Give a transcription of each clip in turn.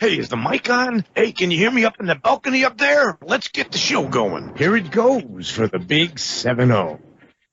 Hey, is the mic on? Hey, can you hear me up in the balcony up there? Let's get the show going. Here it goes for the big 7-0.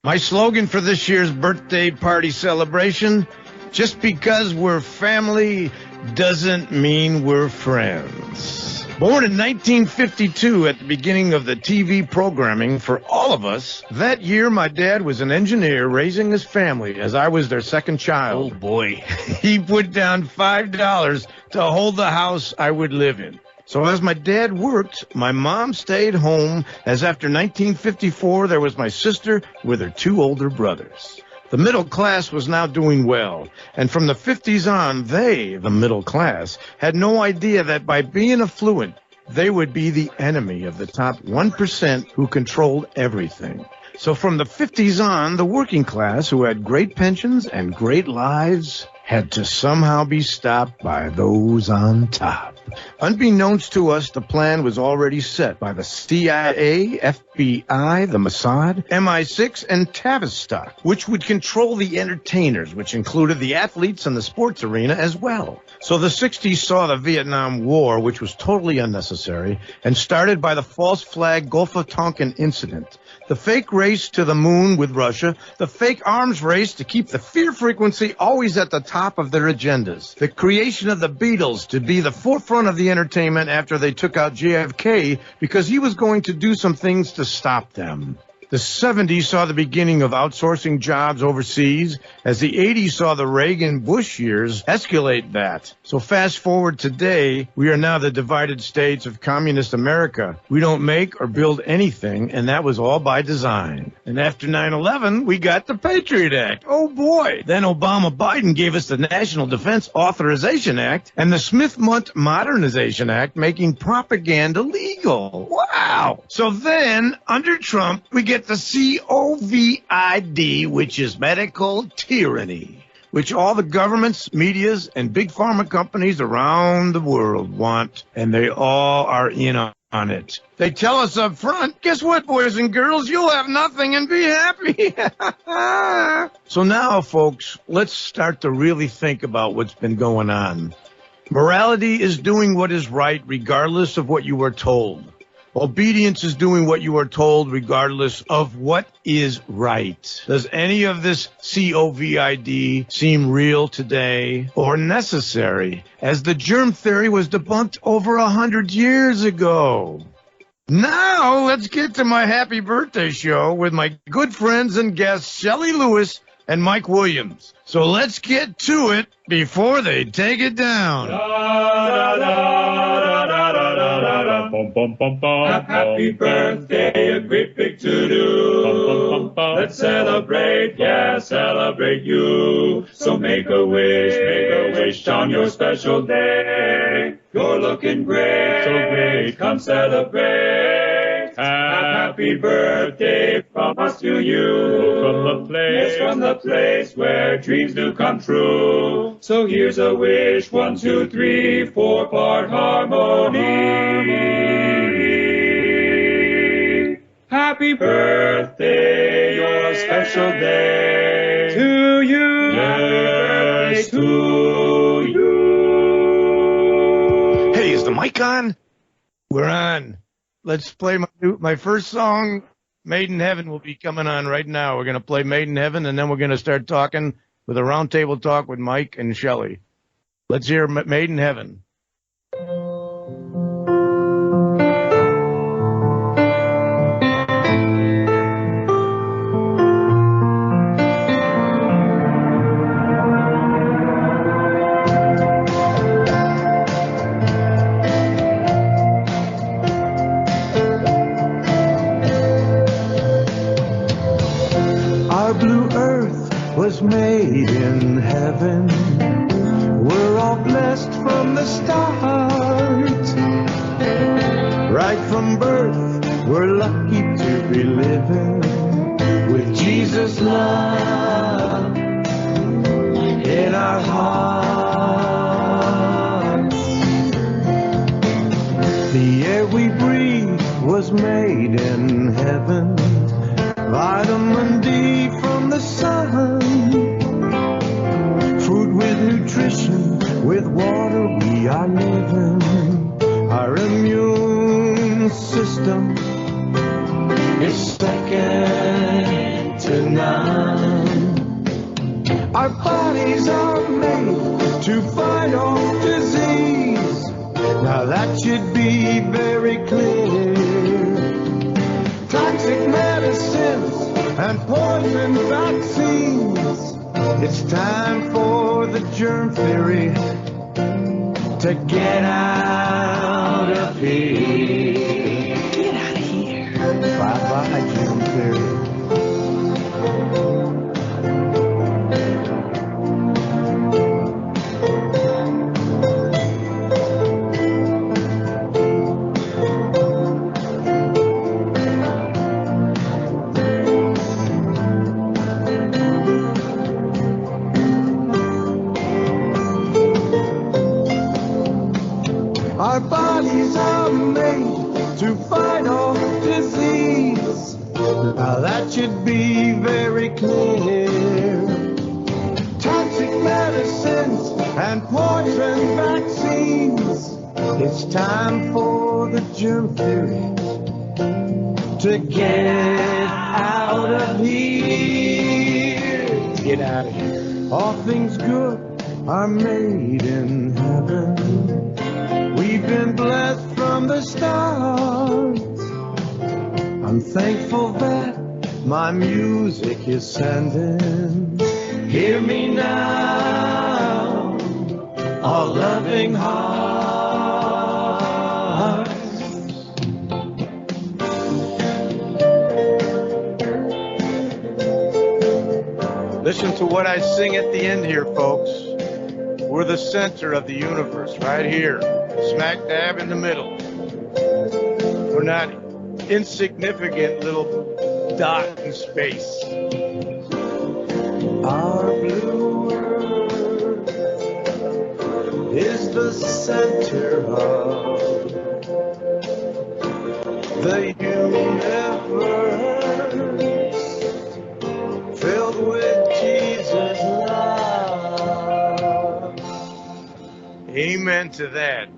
My slogan for this year's birthday party celebration, just because we're family doesn't mean we're friends. Born in 1952 at the beginning of the TV programming for all of us, that year my dad was an engineer raising his family as I was their second child. Oh, boy. He put down $5 to hold the house I would live in. So as my dad worked, my mom stayed home, as after 1954 there was my sister with her two older brothers. The middle class was now doing well, and from the 50s on, they, the middle class, had no idea that by being affluent, they would be the enemy of the top 1% who controlled everything. So from the 50s on, the working class, who had great pensions and great lives, had to somehow be stopped by those on top. Unbeknownst to us, the plan was already set by the CIA, FBI, the Mossad, MI6, and Tavistock, which would control the entertainers, which included the athletes and the sports arena as well. So the 60s saw the Vietnam War, which was totally unnecessary, and started by the false flag Gulf of Tonkin incident. The fake race to the moon with Russia, the fake arms race to keep the fear frequency always at the top of their agendas, the creation of the Beatles to be the forefront of the entertainment after they took out JFK because he was going to do some things to stop them. The 70s saw the beginning of outsourcing jobs overseas, as the 80s saw the Reagan-Bush years escalate that. So fast forward today, we are now the divided states of communist America. We don't make or build anything, and that was all by design. And after 9/11, we got the Patriot Act. Oh boy! Then Obama-Biden gave us the National Defense Authorization Act and the Smith-Mundt Modernization Act, making propaganda legal. Wow! So then, under Trump, we get the COVID, which is medical tyranny, which all the governments, medias, and big pharma companies around the world want, and they all are in on it. They tell us up front, guess what, boys and girls, you'll have nothing and be happy. So now, folks, let's start to really think about what's been going on. Morality is doing what is right regardless of what you are told. Obedience is doing what you are told regardless of what is right. Does any of this COVID seem real today or necessary, as the germ theory was debunked over 100 years ago? Now let's get to my happy birthday show with my good friends and guests Shelley Lewis and Mike Williams. So let's get to it before they take it down. Happy birthday, a great big to-do. Let's celebrate, yeah, celebrate you. So make a wish on your special day. You're looking great, so great, come celebrate. Happy birthday from us to you. From the place where dreams do come true. So here's a wish, 1, 2, 3, 4-part harmony. Happy birthday, your special day. To you, yes, to you. Hey, is the mic on? We're on. Let's play my first song. Made in Heaven will be coming on right now. We're going to play Made in Heaven, and then we're going to start talking with a roundtable talk with Mike and Shelley. Let's hear Made in Heaven. Was made in heaven. We're all blessed from the start. Right from birth, we're lucky to be living with Jesus' love in our hearts. The air we breathe was made in heaven. Vitamin D from the sun. Food with nutrition With water we are living. Our immune system is second to none. Our bodies are made to fight off disease. Now that should be very clear. Toxic medicines and poison vaccines. It's time for the germ theory to get out of here. Get out of here. Bye-bye, germ theory. Our bodies are made to fight off disease. Now that should be very clear. Toxic medicines and poison vaccines. It's time for the germ theory to get out of here. Get out of here. All things good are made in heaven. We've been blessed from the start. I'm thankful that my music is sending. Hear me now, all loving hearts. Listen to what I sing at the end here, folks. We're the center of the universe, right here, smack dab in the middle. We're not insignificant little dot in space. Our blue earth is the center of the universe, filled with Jesus' love. Amen to that.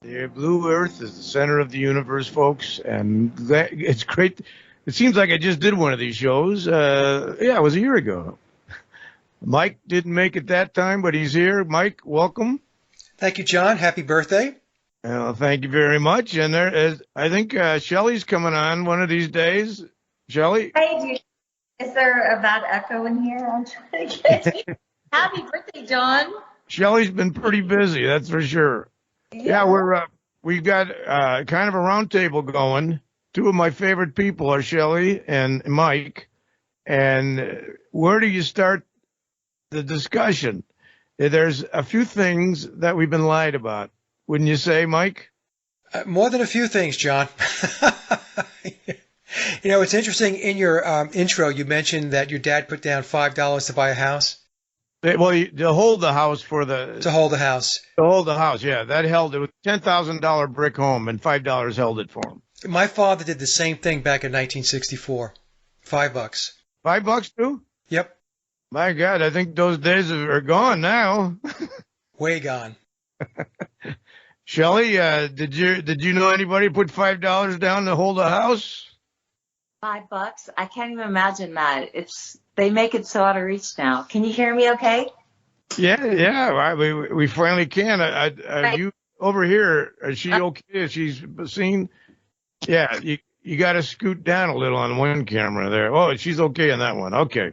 The blue earth is the center of the universe, folks, and it's great. It seems like I just did one of these shows. It was a year ago. Mike didn't make it that time, but he's here. Mike, welcome. Thank you, John. Happy birthday. Well, thank you very much. And there is, I think Shelley's coming on one of these days. Shelley? Hey, is there a bad echo in here? I'm trying to get. Happy birthday, John. Shelley's been pretty busy, that's for sure. Yeah, we've got kind of a round table going. Two of my favorite people are Shelley and Mike. And where do you start the discussion? There's a few things that we've been lied about. Wouldn't you say, Mike? More than a few things, John. You know, it's interesting. In your intro, you mentioned that your dad put down $5 to buy a house. Well, to hold the house for the... To hold the house. To hold the house, yeah. That held it. It was a $10,000 brick home, and $5 held it for him. My father did the same thing back in 1964. $5. $5 too? Yep. My God, I think those days are gone now. Way gone. Shelley, did you know anybody put $5 down to hold a house? $5? I can't even imagine that. They make it so out of reach now. Can you hear me okay? Yeah. We finally can. Are you over here? Is she okay? She's seen? Yeah, you got to scoot down a little on one camera there. Oh, she's okay on that one. Okay.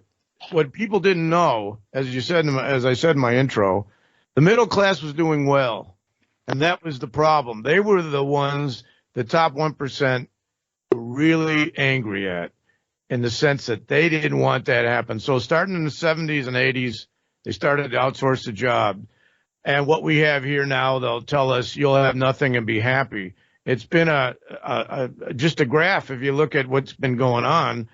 What people didn't know, as I said in my intro, the middle class was doing well, and that was the problem. They were the ones, the top 1%, were really angry at, in the sense that they didn't want that to happen. So starting in the 70s and 80s, they started to outsource the job. And what we have here now, they'll tell us you'll have nothing and be happy. It's been just a graph. If you look at what's been going on,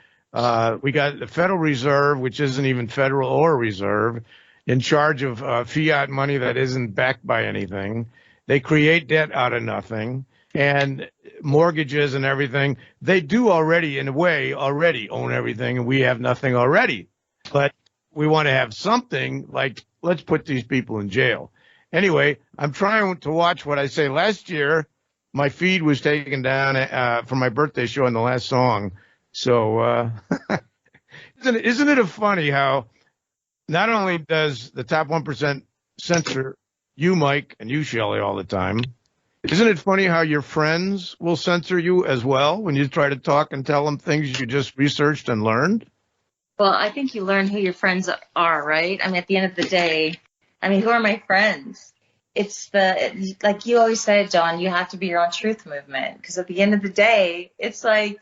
we got the Federal Reserve, which isn't even federal or reserve, in charge of fiat money that isn't backed by anything. They create debt out of nothing, and mortgages and everything. They do already, in a way, own everything, and we have nothing already. But we want to have something like, let's put these people in jail. Anyway, I'm trying to watch what I say. Last year, my feed was taken down for my birthday show in the last song. So isn't it funny how not only does the top 1% censor you, Mike, and you, Shelley, all the time, isn't it funny how your friends will censor you as well when you try to talk and tell them things you just researched and learned? Well, I think you learn who your friends are, right? I mean, at the end of the day, who are my friends? Like you always say, John, you have to be your own truth movement. Because at the end of the day, it's like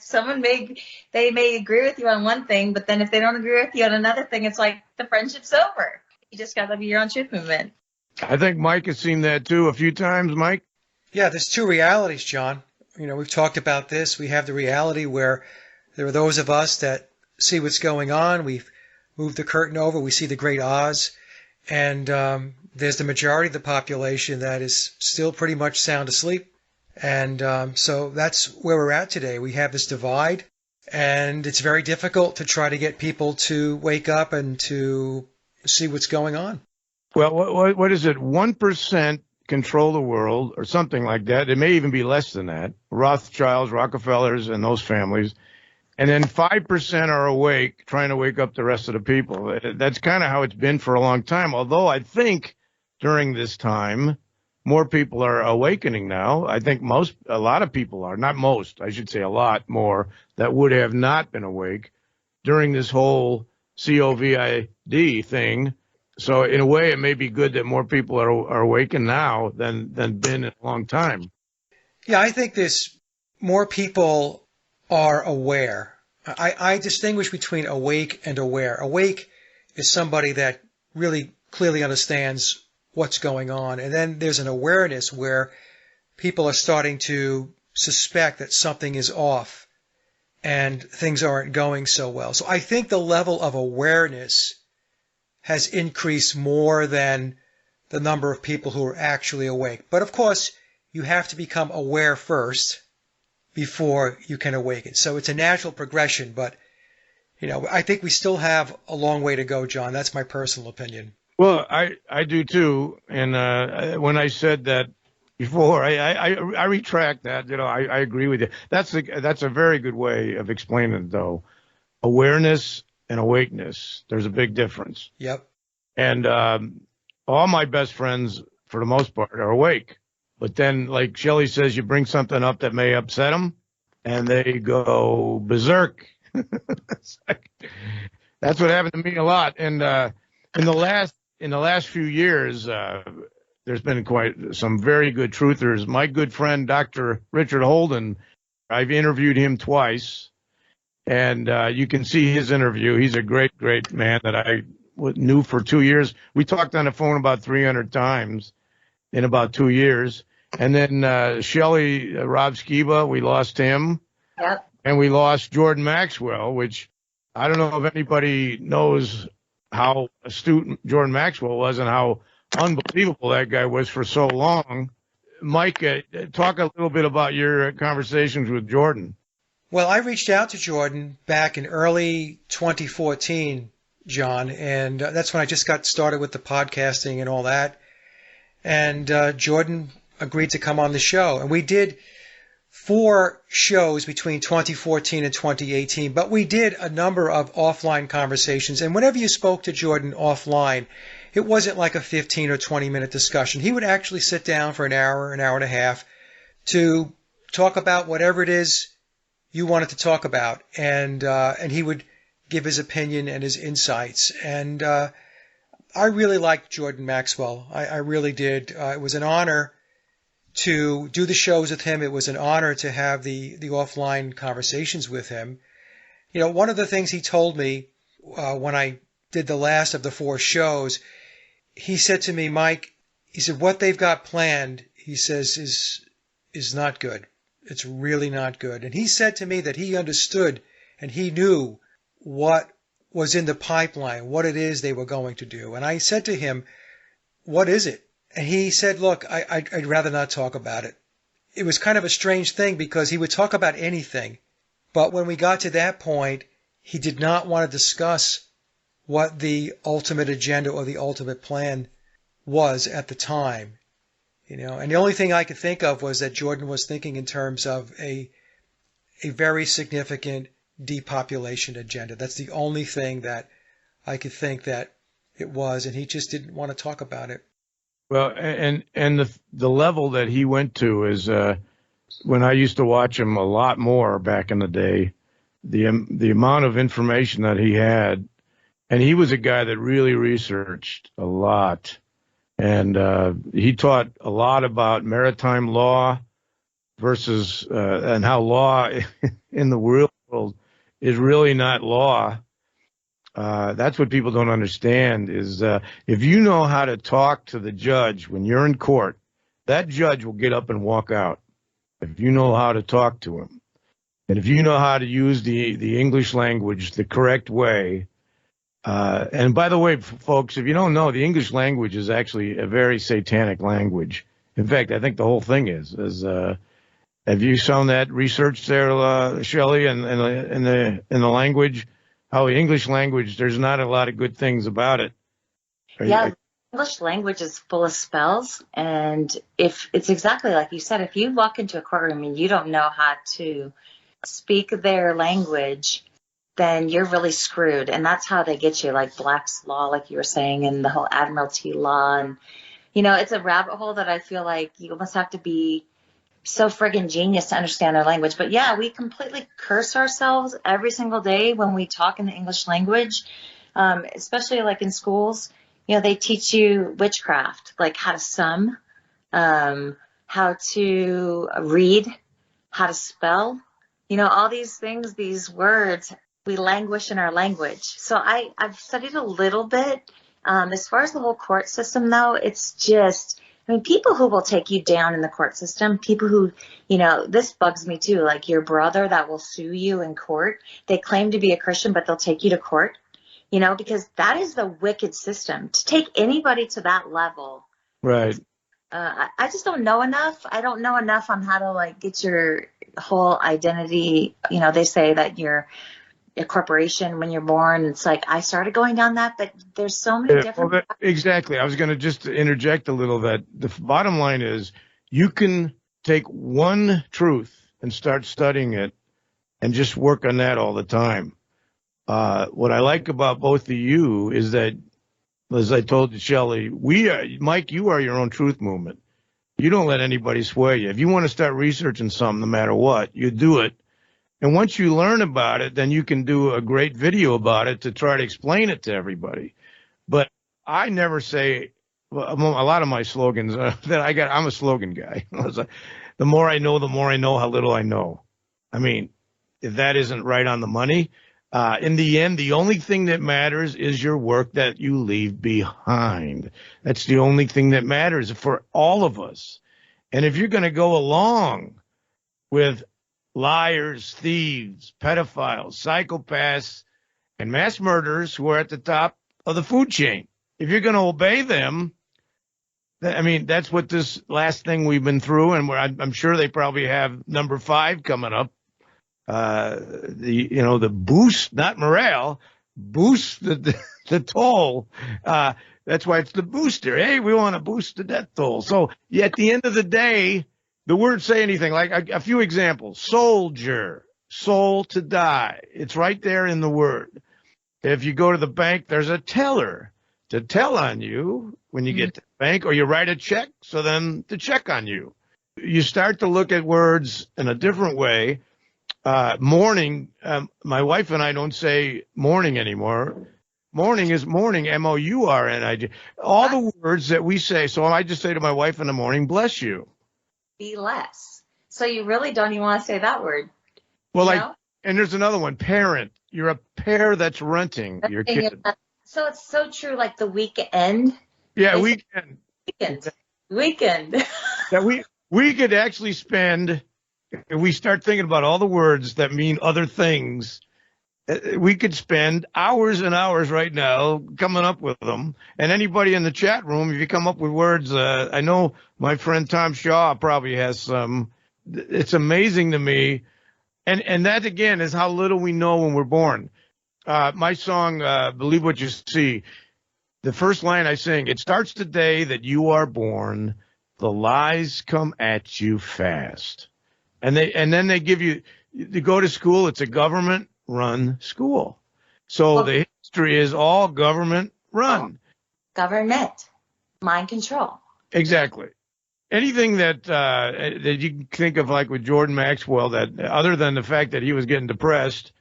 they may agree with you on one thing, but then if they don't agree with you on another thing, it's like the friendship's over. You just got to be your own truth movement. I think Mike has seen that too a few times, Mike. Yeah, there's two realities, John. We've talked about this. We have the reality where there are those of us that see what's going on. We've moved the curtain over. We see the great Oz. And there's the majority of the population that is still pretty much sound asleep. And so that's where we're at today. We have this divide, and it's very difficult to try to get people to wake up and to see what's going on. Well, what is it? 1% control the world or something like that. It may even be less than that. Rothschilds, Rockefellers, and those families. And then 5% are awake, trying to wake up the rest of the people. That's kind of how it's been for a long time. Although I think during this time, more people are awakening now. I think a lot of people are, not most, I should say a lot more, that would have not been awake during this whole COVID thing. So in a way, it may be good that more people are awakened now than been in a long time. Yeah, I think there's more people are aware. I distinguish between awake and aware. Awake is somebody that really clearly understands what's going on. And then there's an awareness where people are starting to suspect that something is off and things aren't going so well. So I think the level of awareness has increased more than the number of people who are actually awake. But of course, you have to become aware first before you can awaken. So it's a natural progression, but I think we still have a long way to go, John. That's my personal opinion. Well, I do too. And when I said that before, I retract that. I agree with you. That's a very good way of explaining it, though. Awareness and awakeness. There's a big difference. Yep. And all my best friends, for the most part, are awake. But then, like Shelley says, you bring something up that may upset them, and they go berserk. That's what happened to me a lot. And in the last few years, there's been quite some very good truthers. My good friend, Dr. Richard Holden, I've interviewed him twice, and you can see his interview. He's a great, great man that I knew for 2 years. We talked on the phone about 300 times in about 2 years. And then Shelley, Rob Skiba, we lost him. Yep. And we lost Jordan Maxwell, which I don't know if anybody knows how astute Jordan Maxwell was and how unbelievable that guy was for so long. Mike, talk a little bit about your conversations with Jordan. Well, I reached out to Jordan back in early 2014, John, and that's when I just got started with the podcasting and all that. And Jordan agreed to come on the show. And we did 4 shows between 2014 and 2018, but we did a number of offline conversations. And whenever you spoke to Jordan offline, it wasn't like a 15 or 20-minute discussion. He would actually sit down for an hour and a half to talk about whatever it is you wanted to talk about. And he would give his opinion and his insights. And I really liked Jordan Maxwell. I really did. It was an honor to do the shows with him. It was an honor to have the offline conversations with him. One of the things he told me when I did the last of the 4 shows, he said to me, Mike, he said, what they've got planned, he says, is not good. It's really not good. And he said to me that he understood and he knew what was in the pipeline, what it is they were going to do. And I said to him, what is it? And he said, look, I'd rather not talk about it. It was kind of a strange thing because he would talk about anything. But when we got to that point, he did not want to discuss what the ultimate agenda or the ultimate plan was at the time. And the only thing I could think of was that Jordan was thinking in terms of a very significant depopulation agenda. That's the only thing that I could think that it was, and he just didn't want to talk about it. Well, and the level that he went to is when I used to watch him a lot more back in the day, the amount of information that he had, and he was a guy that really researched a lot, and he taught a lot about maritime law versus and how law in the real world is really not law. That's what people don't understand is if you know how to talk to the judge when you're in court, that judge will get up and walk out if you know how to talk to him. And if you know how to use the English language the correct way. And by the way, folks, if you don't know, the English language is actually a very satanic language. In fact, I think the whole thing is have you found that research there, Shelley, in the language? How the English language, there's not a lot of good things about it. Yeah, English language is full of spells, and if it's exactly like you said, if you walk into a courtroom and you don't know how to speak their language, then you're really screwed. And that's how they get you, like Black's Law, like you were saying, and the whole Admiralty Law. And, it's a rabbit hole that I feel like you almost have to be so friggin' genius to understand their language. But yeah, we completely curse ourselves every single day when we talk in the English language, especially like in schools. They teach you witchcraft, like how to sum, how to read, how to spell, all these things, these words, we languish in our language. So I've studied a little bit. As far as the whole court system, though, it's just, people who will take you down in the court system, people who, this bugs me too, like your brother that will sue you in court. They claim to be a Christian, but they'll take you to court, because that is the wicked system. To take anybody to that level. Right. I just don't know enough. I don't know enough on how to get your whole identity. They say that you're a corporation when you're born. It's like I started going down that, but there's so many different. Well, exactly. I was going to just interject a little. That the bottom line is you can take one truth and start studying it and just work on that all the time. What I like about both of you is that, as I told Shelley, Mike, you are your own truth movement. You don't let anybody sway you. If you want to start researching something, no matter what, you do it. And once you learn about it, then you can do a great video about it to try to explain it to everybody. But I never say, a lot of my slogans I'm a slogan guy. The more I know how little I know. I mean, if that isn't right on the money, in the end, the only thing that matters is your work that you leave behind. That's the only thing that matters for all of us. And if you're going to go along with liars, thieves, pedophiles, psychopaths, and mass murderers who are at the top of the food chain, if you're going to obey them, that's what this last thing we've been through, and I'm sure they probably have number 5 coming up. The boost, not morale, boost the toll. That's why it's the booster. Hey, we want to boost the death toll. So at the end of the day, the words say anything. Like a few examples: soldier, soul to die. It's right there in the word. If you go to the bank, there's a teller to tell on you when you get to the bank, or you write a check, so then to check on you. You start to look at words in a different way. Morning, my wife and I don't say morning anymore. Morning is morning, M-O-U-R-N-I-G. All the words that we say. So I just say to my wife in the morning, bless you. Be less. So you really don't even want to say that word. Well, and there's another one, parent. You're a pair that's renting your kid. So it's so true, like the weekend. Yeah, weekend. Yeah, we could actually spend, if we start thinking about all the words that mean other things, we could spend hours and hours right now coming up with them. And anybody in the chat room, if you come up with words, I know my friend Tom Shaw probably has some. It's amazing to me. And that, again, is how little we know when we're born. My song, Believe What You See, The first line I sing, it starts the day that you are born, the lies come at you fast. And then they give you go to school, it's a government run school. So the history is all government run. Government, mind control. Exactly. Anything that you can think of, like with Jordan Maxwell, that other than the fact that he was getting depressed,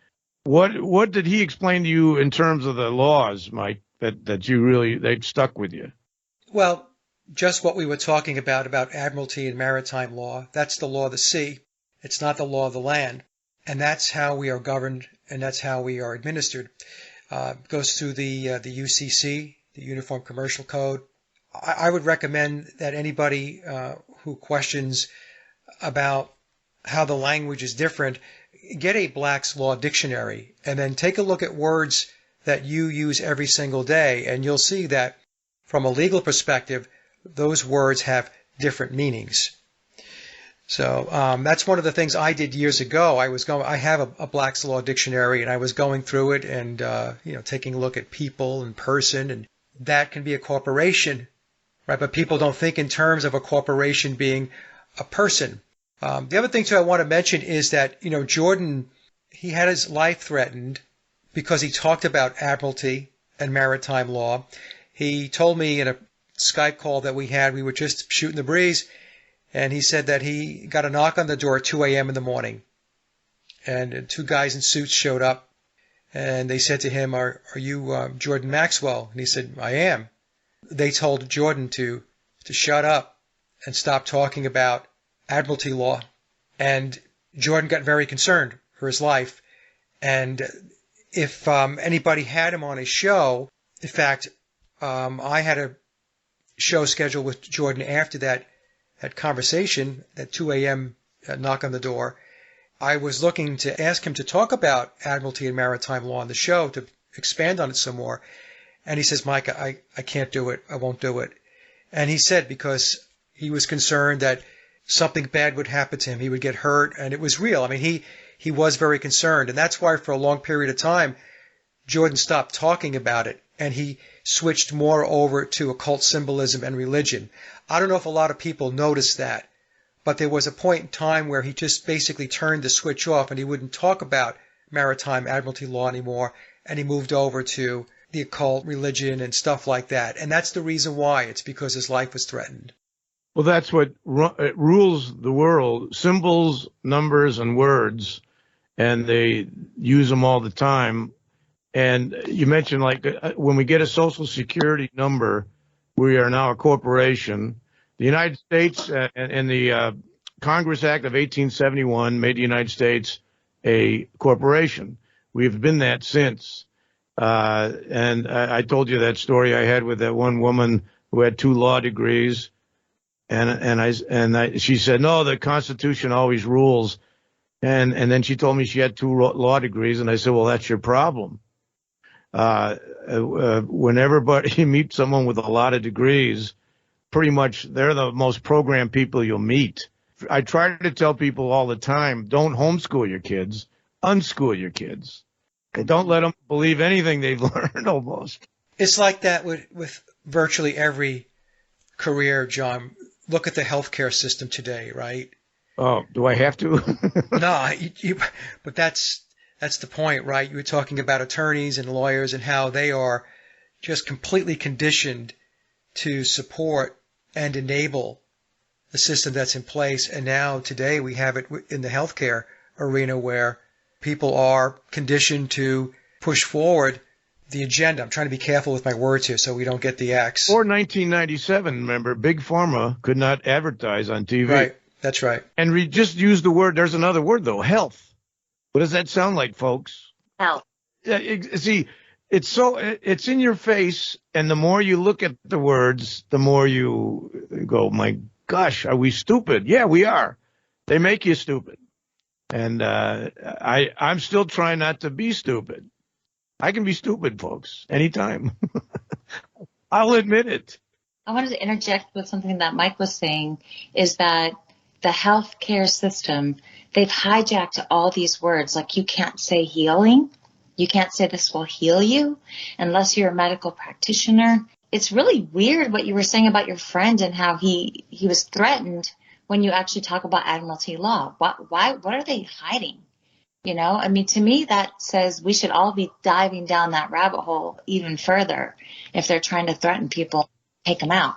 what did he explain to you in terms of the laws, Mike, that you really, they stuck with you? Well, just what we were talking about admiralty and maritime law. That's the law of the sea. It's not the law of the land. And that's how we are governed, and that's how we are administered. It goes through the UCC, the Uniform Commercial Code. I would recommend that anybody who questions about how the language is different, get a Black's Law dictionary and then take a look at words that you use every single day, and you'll see that from a legal perspective, those words have different meanings. So that's one of the things I did years ago. I have a Black's Law dictionary, and I was going through it and taking a look at people and person, and that can be a corporation, right? But people don't think in terms of a corporation being a person. The other thing too I want to mention is that Jordan, he had his life threatened because he talked about admiralty and maritime law. He told me in a Skype call that we were just shooting the breeze, and he said that he got a knock on the door at 2 a.m. in the morning, and two guys in suits showed up, and they said to him, are you Jordan Maxwell? And he said, I am. They told Jordan to shut up and stop talking about admiralty law, and Jordan got very concerned for his life. And if anybody had him on his show, in fact, I had a show scheduled with Jordan after that conversation, that 2 a.m. knock on the door. I was looking to ask him to talk about admiralty and maritime law on the show, to expand on it some more. And he says, Mike, I can't do it. I won't do it. And he said because he was concerned that something bad would happen to him. He would get hurt, and it was real. I mean, he was very concerned, and that's why for a long period of time, Jordan stopped talking about it, and he switched more over to occult symbolism and religion. I don't know if a lot of people noticed that, but there was a point in time where he just basically turned the switch off, and he wouldn't talk about maritime admiralty law anymore, and he moved over to the occult, religion, and stuff like that. And that's the reason why. It's because his life was threatened. Well, that's what rules the world, symbols, numbers, and words, and they use them all the time. And you mentioned, like, when we get a Social Security number, we are now a corporation. The United States and the Congress Act of 1871 made the United States a corporation. We've been that since. And I told you that story I had with that one woman who had 2 law degrees. And she said, no, the Constitution always rules. And then she told me she had 2 law degrees. And I said, well, that's your problem. Whenever you meet someone with a lot of degrees, pretty much they're the most programmed people you'll meet. I try to tell people all the time, don't homeschool your kids, unschool your kids. And don't let them believe anything they've learned almost. It's like that with virtually every career, John. Look at the healthcare system today, right? Oh, do I have to? No, but that's the point, right? You were talking about attorneys and lawyers and how they are just completely conditioned to support and enable the system that's in place. And now today we have it in the healthcare arena where people are conditioned to push forward the agenda. I'm trying to be careful with my words here so we don't get the X. Or 1997, remember, Big Pharma could not advertise on TV. Right, that's right. And we just use the word, there's another word, though, health. What does that sound like, folks? Health. Yeah, see, it's in your face, and the more you look at the words, the more you go, my gosh, are we stupid? Yeah, we are. They make you stupid. And I'm still trying not to be stupid. I can be stupid, folks, anytime. I'll admit it. I wanted to interject with something that Mike was saying, is that the healthcare system, they've hijacked all these words. Like, you can't say healing. You can't say this will heal you unless you're a medical practitioner. It's really weird what you were saying about your friend and how he was threatened when you actually talk about admiralty law. What are they hiding? You know, I mean, to me, that says we should all be diving down that rabbit hole even further if they're trying to threaten people, take them out,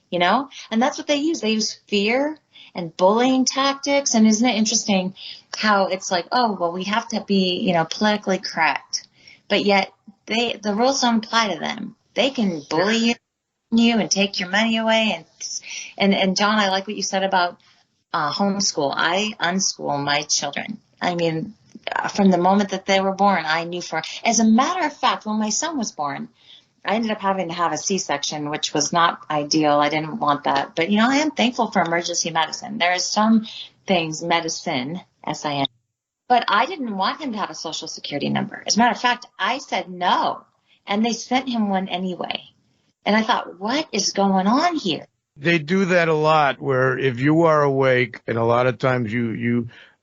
you know? And that's what they use. They use fear and bullying tactics. And isn't it interesting how it's like, oh, well, we have to be, you know, politically correct. But yet the rules don't apply to them. They can bully you and take your money away. And John, I like what you said about homeschool. I unschool my children. I mean, from the moment that they were born, I knew as a matter of fact, when my son was born, I ended up having to have a C-section, which was not ideal. I didn't want that. But, you know, I am thankful for emergency medicine. There is some things, medicine, S-I-N. But I didn't want him to have a Social Security number. As a matter of fact, I said no. And they sent him one anyway. And I thought, what is going on here? They do that a lot where if you are awake, and a lot of times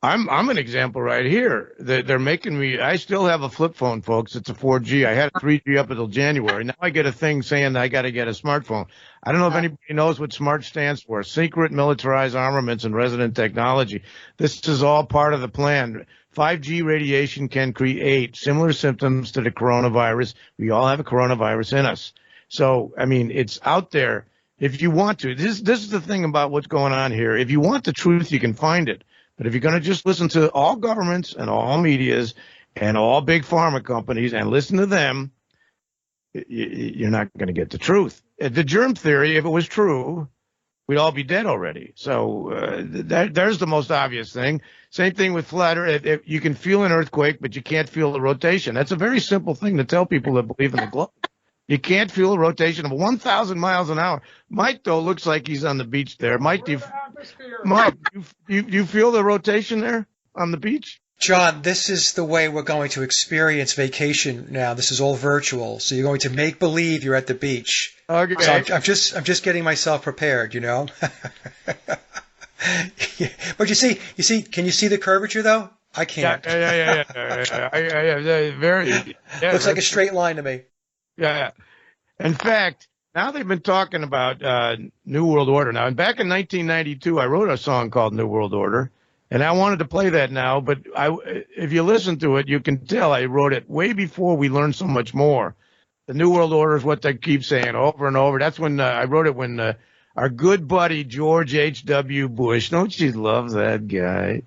I'm an example right here. They're making me. I still have a flip phone, folks. It's a 4G. I had a 3G up until January. Now I get a thing saying I got to get a smartphone. I don't know if anybody knows what SMART stands for. Secret Militarized Armaments and Resident Technology. This is all part of the plan. 5G radiation can create similar symptoms to the coronavirus. We all have a coronavirus in us. So, I mean, it's out there if you want to. This is the thing about what's going on here. If you want the truth, you can find it. But if you're going to just listen to all governments and all medias and all big pharma companies and listen to them, you're not going to get the truth. The germ theory, if it was true, we'd all be dead already. So there's the most obvious thing. Same thing with flat Earth. If you can feel an earthquake, but you can't feel the rotation. That's a very simple thing to tell people that believe in the globe. You can't feel a rotation of 1,000 miles an hour. Mike, though, looks like he's on the beach there. Mike, do you feel the rotation there on the beach? John, this is the way we're going to experience vacation now. This is all virtual. So you're going to make believe you're at the beach. Okay. So I'm just getting myself prepared, you know. But you see, can you see the curvature though? I can't. Yeah. Looks like a straight line to me. Yeah. In fact, now they've been talking about New World Order now. And back in 1992, I wrote a song called New World Order. And I wanted to play that now, but if you listen to it, you can tell I wrote it way before we learned so much more. The New World Order is what they keep saying over and over. That's when I wrote it when our good buddy George H.W. Bush, don't you love that guy?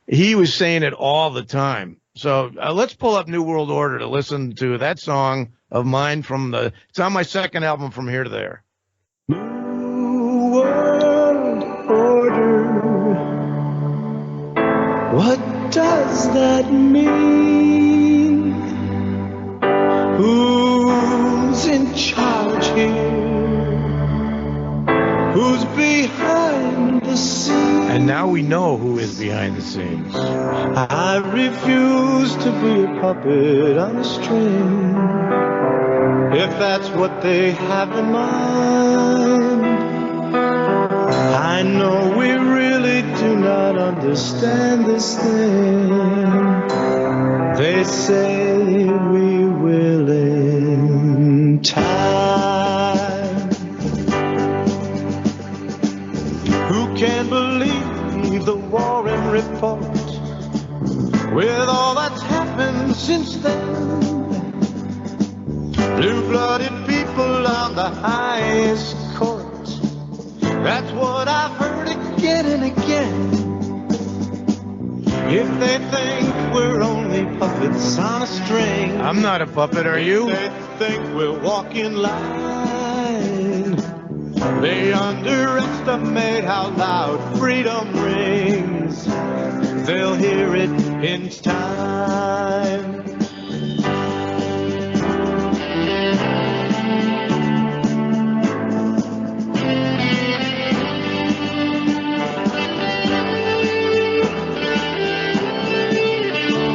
He was saying it all the time. So let's pull up New World Order to listen to that song of mine it's on my second album, From Here to There. New World Order. What does that mean? Who's in charge here? Who's behind the scenes? And now we know who is behind the scenes. I refuse to be a puppet on a string, if that's what they have in mind. I know we really do not understand this thing. They say we will in time. Who can believe the Warren Report with all that's happened since then? Blue-blooded people on the highest court. That's what I've heard again and again. If they think we're only puppets on a string, I'm not a puppet, are you? They think we'll walk in line. They underestimate how loud freedom rings. They'll hear it in time.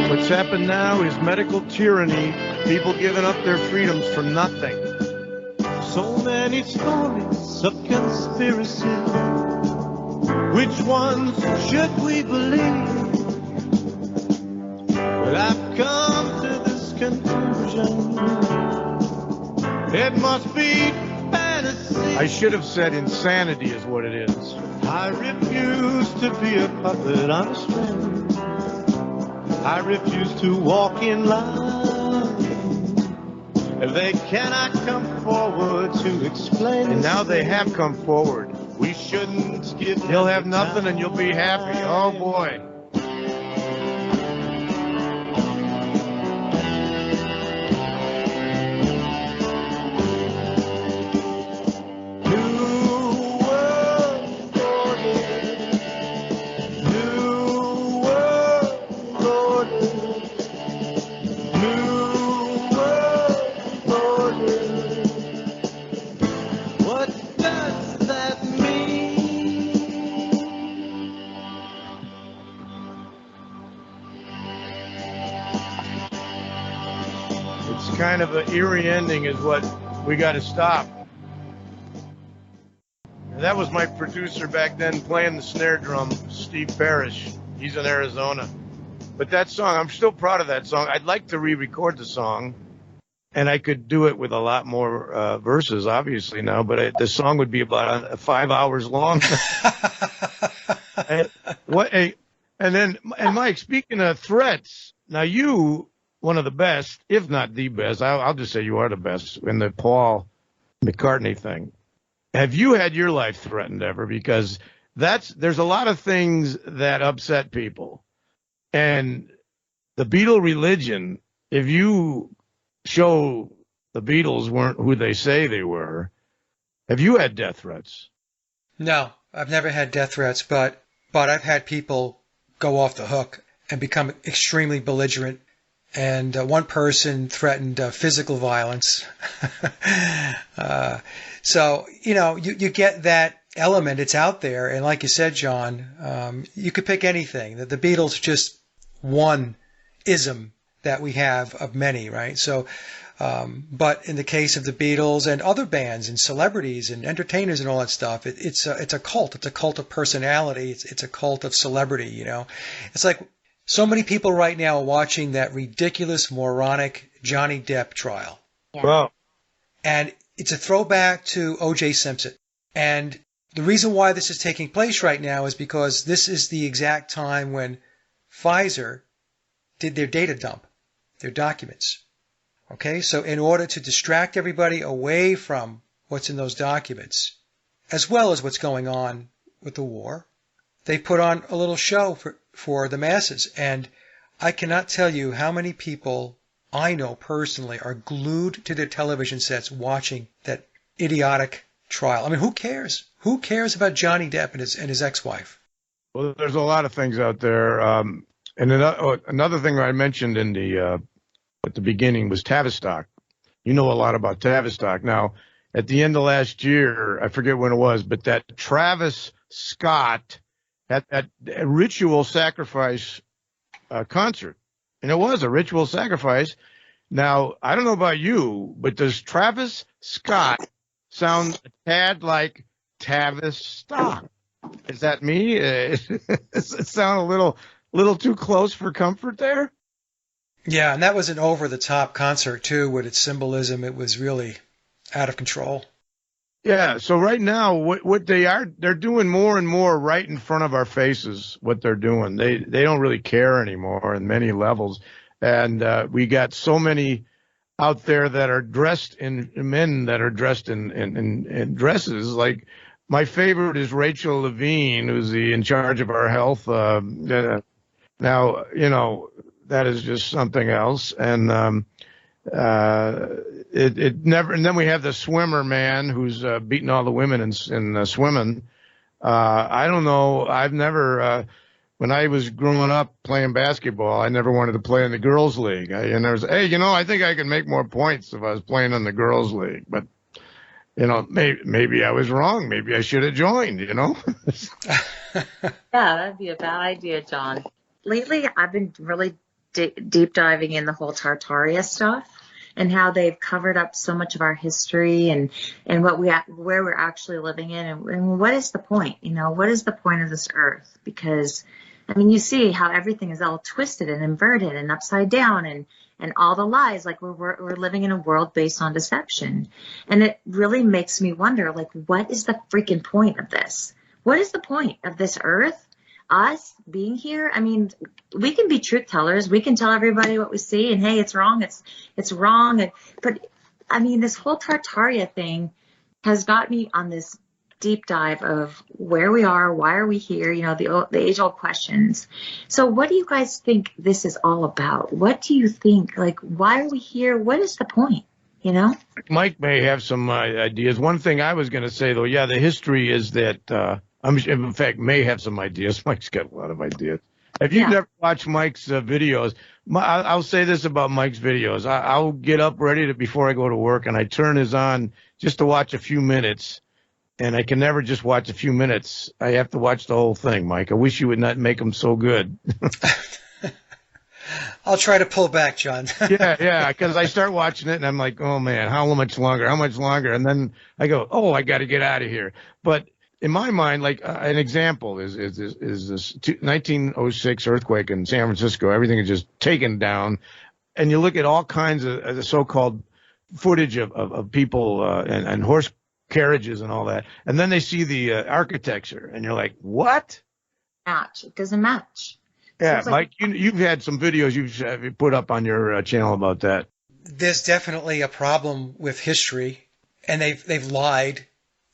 What's happened now is medical tyranny, people giving up their freedoms for nothing. So many stories of conspiracy. Which ones should we believe? Well, I've come to this conclusion. It must be fantasy. I should have said insanity is what it is. I refuse to be a puppet on a string. I refuse to walk in line. They cannot come forward to explain. And now they have come forward. We shouldn't give. You'll have nothing and you'll be happy. Oh boy. Kind of an eerie ending is what we got to stop. That was my producer back then playing the snare drum, Steve Parrish. He's in Arizona. But that song, I'm still proud of that song. I'd like to re-record the song, and I could do it with a lot more verses, obviously now. But the song would be about 5 hours long. And Mike, speaking of threats, now you. One of the best, if not the best, I'll just say you are the best in the Paul McCartney thing. Have you had your life threatened ever? Because there's a lot of things that upset people. And the Beatle religion, if you show the Beatles weren't who they say they were, have you had death threats? No, I've never had death threats, but I've had people go off the hook and become extremely belligerent. And one person threatened physical violence. So, you get that element. It's out there. And like you said, John, you could pick anything. The Beatles just one ism that we have of many, right? So, but in the case of the Beatles and other bands and celebrities and entertainers and all that stuff, it's a cult. It's a cult of personality. It's a cult of celebrity, It's like, so many people right now are watching that ridiculous, moronic Johnny Depp trial. Yeah. Wow. And it's a throwback to O.J. Simpson. And the reason why this is taking place right now is because this is the exact time when Pfizer did their data dump, their documents. Okay, so in order to distract everybody away from what's in those documents, as well as what's going on with the war, they put on a little show for the masses. And I cannot tell you how many people I know personally are glued to their television sets watching that idiotic trial. I mean, who cares? Who cares about Johnny Depp and his ex-wife? Well, there's a lot of things out there. And another thing I mentioned in at the beginning was Tavistock. You know a lot about Tavistock. Now, at the end of last year, I forget when it was, but that Travis Scott at that ritual sacrifice concert. And it was a ritual sacrifice. Now, I don't know about you, but does Travis Scott sound a tad like Tavistock? Is that me? Does it sound a little too close for comfort there? Yeah, and that was an over-the-top concert, too, with its symbolism. It was really out of control. Yeah, so right now, what they're doing more and more right in front of our faces, what they're doing. They don't really care anymore in many levels. And we got so many out there that are dressed in men that are dressed in dresses. Like my favorite is Rachel Levine, who's in charge of our health. Now, that is just something else. And it never. And then we have the swimmer man who's beating all the women in swimming. I don't know. I've never. When I was growing up playing basketball, I never wanted to play in the girls' league. I think I could make more points if I was playing in the girls' league. But maybe I was wrong. Maybe I should have joined. Yeah, that'd be a bad idea, John. Lately, I've been really deep diving in the whole Tartaria stuff and how they've covered up so much of our history and where we're actually living in and what is the point? What is the point of this earth? Because you see how everything is all twisted and inverted and upside down and all the lies. Like we're living in a world based on deception. And it really makes me wonder, like, what is the freaking point of this? What is the point of this earth? Us being here? I mean, we can be truth tellers. We can tell everybody what we see and, hey, it's wrong. It's wrong. But I mean, this whole Tartaria thing has got me on this deep dive of where we are, why are we here, you know, the age-old questions. So what do you guys think this is all about? What do you think? Like, why are we here? What is the point, you know? Mike may have some ideas. One thing I was going to say, though, yeah, the history is that in fact, may have some ideas. Mike's got a lot of ideas. If you've never watched Mike's videos, I'll say this about Mike's videos. I'll get up ready before I go to work, and I turn his on just to watch a few minutes. And I can never just watch a few minutes. I have to watch the whole thing, Mike. I wish you would not make them so good. I'll try to pull back, John. Yeah, because I start watching it, and I'm like, oh, man, how much longer? And then I go, oh, I got to get out of here. But in my mind, like an example is this 1906 earthquake in San Francisco. Everything is just taken down. And you look at all kinds of the so-called footage of people and horse carriages and all that, and then they see the architecture, and you're like, what? It doesn't match. Yeah, so Mike, you've had some videos you've put up on your channel about that. There's definitely a problem with history, and they've lied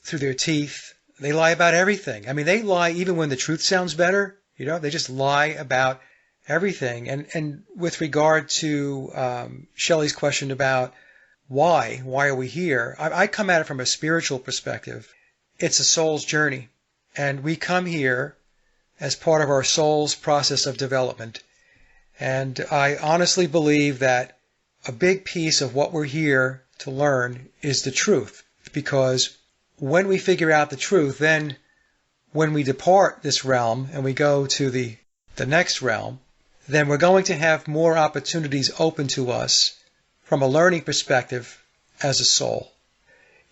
through their teeth. They lie about everything. I mean, they lie even when the truth sounds better. You know, they just lie about everything. And with regard to Shelley's question about why are we here? I come at it from a spiritual perspective. It's a soul's journey, and we come here as part of our soul's process of development. And I honestly believe that a big piece of what we're here to learn is the truth, because when we figure out the truth, then when we depart this realm and we go to the next realm, then we're going to have more opportunities open to us from a learning perspective as a soul.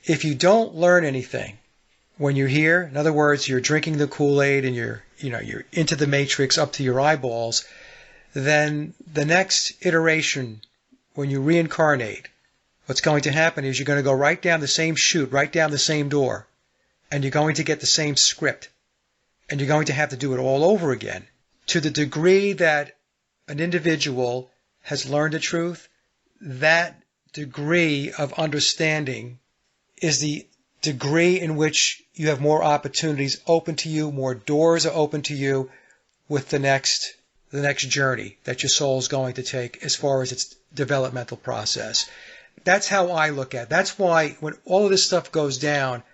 If you don't learn anything when you're here, in other words, you're drinking the Kool-Aid and you're into the matrix up to your eyeballs, then the next iteration, when you reincarnate, what's going to happen is you're going to go right down the same chute, right down the same door, and you're going to get the same script, and you're going to have to do it all over again. To the degree that an individual has learned the truth, that degree of understanding is the degree in which you have more opportunities open to you, more doors are open to you with the next journey that your soul is going to take as far as its developmental process. That's how I look at it. That's why when all of this stuff goes down,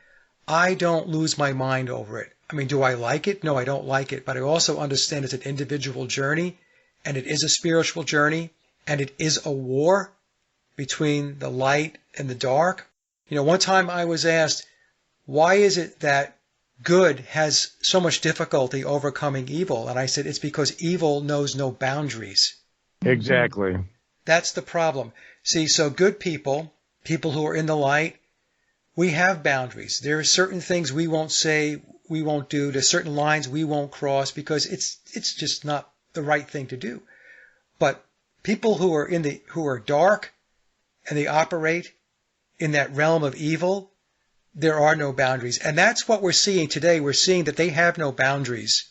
I don't lose my mind over it. I mean, do I like it? No, I don't like it. But I also understand it's an individual journey, and it is a spiritual journey, and it is a war between the light and the dark. You know, one time I was asked, why is it that good has so much difficulty overcoming evil? And I said, it's because evil knows no boundaries. Exactly. That's the problem. See, so good people who are in the light, we have boundaries. There are certain things we won't say, we won't do. There's certain lines we won't cross because it's just not the right thing to do. But people who are dark and they operate in that realm of evil, there are no boundaries. And that's what we're seeing today. We're seeing that they have no boundaries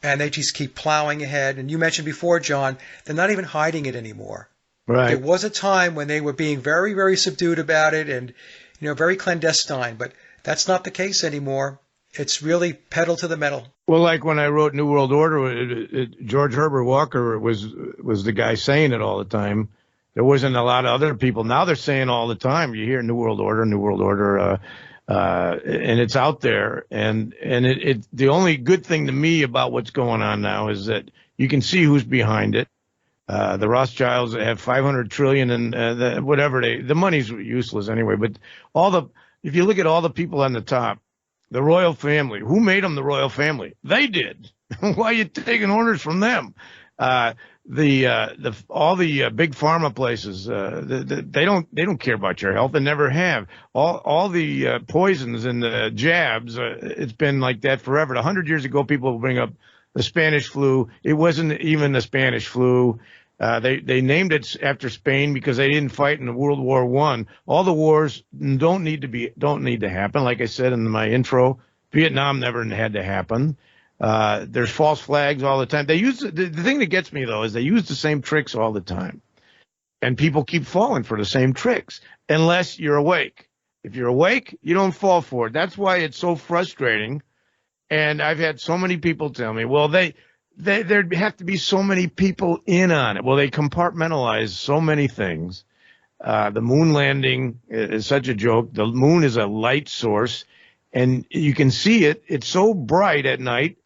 and they just keep plowing ahead. And you mentioned before, John, they're not even hiding it anymore. Right. There was a time when they were being very, very subdued about it and, very clandestine, but that's not the case anymore. It's really pedal to the metal. Well, like when I wrote New World Order, George Herbert Walker was the guy saying it all the time. There wasn't a lot of other people. Now they're saying all the time, you hear New World Order, and it's out there. And the only good thing to me about what's going on now is that you can see who's behind it. The Rothschilds have 500 trillion and the money's useless anyway. But if you look at all the people on the top, the royal family, who made them the royal family? They did. Why are you taking orders from them? All the big pharma places, they don't care about your health. They never have. All the poisons and the jabs, it's been like that forever. 100 years ago, people will bring up the Spanish flu. It wasn't even the Spanish flu. They named it after Spain because they didn't fight in World War I. All the wars don't need to happen. Like I said in my intro, Vietnam never had to happen. There's false flags all the time. They use the thing that gets me though is they use the same tricks all the time, and people keep falling for the same tricks unless you're awake. If you're awake, you don't fall for it. That's why it's so frustrating. And I've had so many people tell me, well, there'd have to be so many people in on it. Well, they compartmentalize so many things. The moon landing is such a joke. The moon is a light source, and you can see it. It's so bright at night.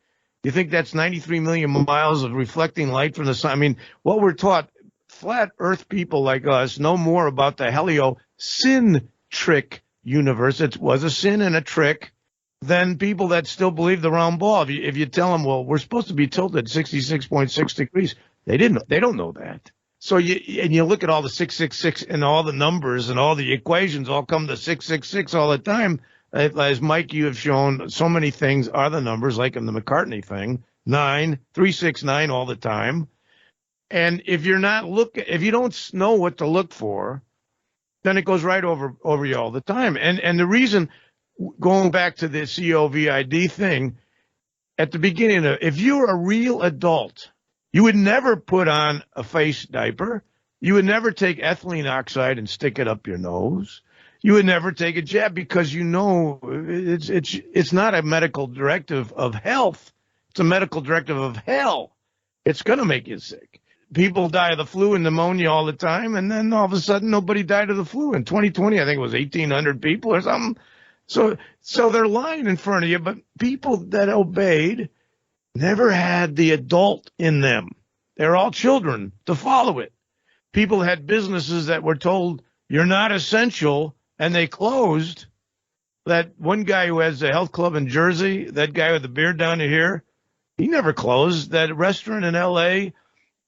You think that's 93 million miles of reflecting light from the sun? I mean, what we're taught, flat Earth people like us know more about the heliocentric universe. It was a sin and a trick than people that still believe the round ball. If you tell them, well, we're supposed to be tilted 66.6 degrees, they don't know that. So you look at all the 666 and all the numbers and all the equations all come to 666 all the time. As Mike, you have shown, so many things are the numbers, like in the McCartney thing, 369 all the time. And if you don't know what to look for, then it goes right over you all the time. And the reason, going back to the COVID thing, at the beginning if you're a real adult, you would never put on a face diaper. You would never take ethylene oxide and stick it up your nose. You would never take a jab because it's not a medical directive of health. It's a medical directive of hell. It's going to make you sick. People die of the flu and pneumonia all the time, and then all of a sudden nobody died of the flu. In 2020, I think it was 1,800 people or something. So they're lying in front of you, but people that obeyed never had the adult in them. They're all children to follow it. People had businesses that were told, you're not essential, and they closed. That one guy who has a health club in Jersey, that guy with the beard down to here, he never closed. That restaurant in L.A.,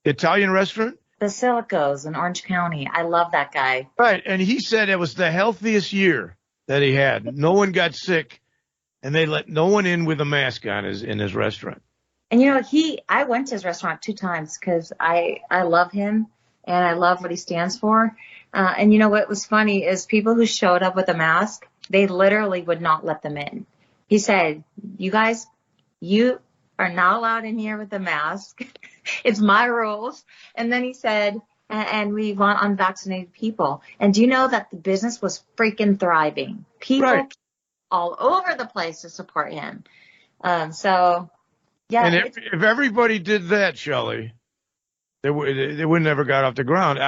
Italian restaurant? Basilicos in Orange County. I love that guy. Right, and he said it was the healthiest year that he had. No one got sick, and they let no one in with a mask on in his restaurant. And I went to his restaurant 2 times because I love him and I love what he stands for. And you know what was funny is people who showed up with a mask, they literally would not let them in. He said, you guys, you are not allowed in here with a mask. It's my rules. And then he said, and we want unvaccinated people. And do you know that the business was freaking thriving? People right. all over the place to support him. So, yeah. And if everybody did that, Shelley, they would never got off the ground.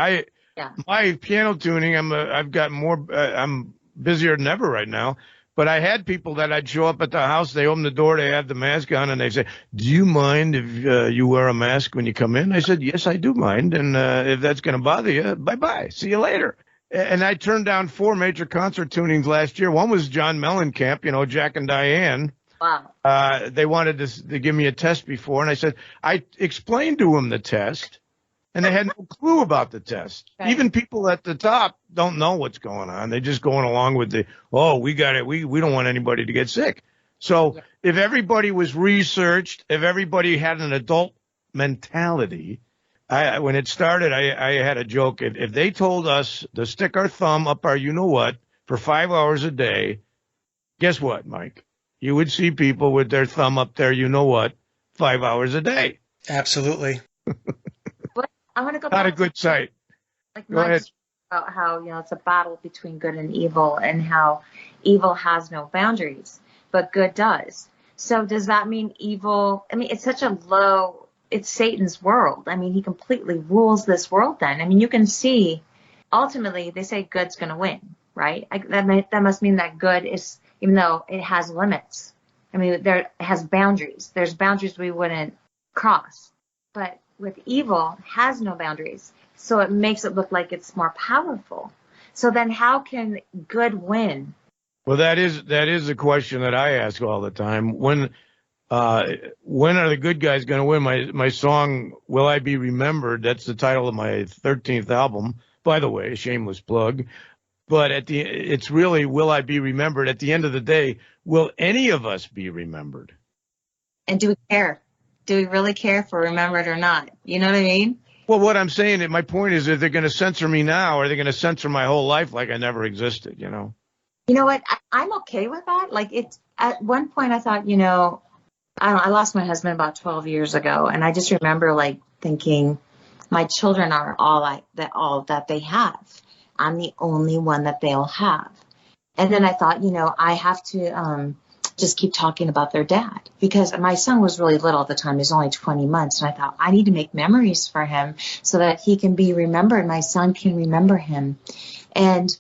My piano tuning, I'm busier than ever right now. But I had people that I'd show up at the house, they open the door, they have the mask on, and they say, do you mind if you wear a mask when you come in? I said, yes, I do mind. And if that's going to bother you, bye-bye. See you later. And I turned down 4 major concert tunings last year. One was John Mellencamp, Jack and Diane. Wow. They wanted to give me a test before, and I said, I explained to them the test, and they had no clue about the test. Right. Even people at the top don't know what's going on. They're just going along with we got it. We don't want anybody to get sick. So if everybody was researched, if everybody had an adult mentality, when it started, I had a joke. If they told us to stick our thumb up our you-know-what for 5 hours a day, guess what, Mike? You would see people with their thumb up there, you-know-what, 5 hours a day. Absolutely. I want to go back. Not a good sight. Go ahead. About how, it's a battle between good and evil and how evil has no boundaries, but good does. So does that mean evil? I mean, it's it's Satan's world. I mean, he completely rules this world then. I mean, you can see, ultimately, they say good's going to win, right? That must mean that good is, even though it has limits. I mean, it has boundaries. There's boundaries we wouldn't cross. But with evil has no boundaries. So it makes it look like it's more powerful. So then how can good win? Well, that is a question that I ask all the time. When are the good guys going to win? My song, Will I Be Remembered, that's the title of my 13th album. By the way, shameless plug. But it's really, will I be remembered? At the end of the day, will any of us be remembered? And do we care? Do we really care if we're remembered or not? You know what I mean? Well, what I'm saying, my point is, if they're going to censor me now, are they going to censor my whole life like I never existed, you know? You know what? I'm okay with that. Like, it's at one point I thought, I lost my husband about 12 years ago, and I just remember like thinking, my children are all that they have. I'm the only one that they'll have. And then I thought, I have to just keep talking about their dad, because my son was really little at the time. He was only 20 months. And I thought, I need to make memories for him so that he can be remembered. My son can remember him. And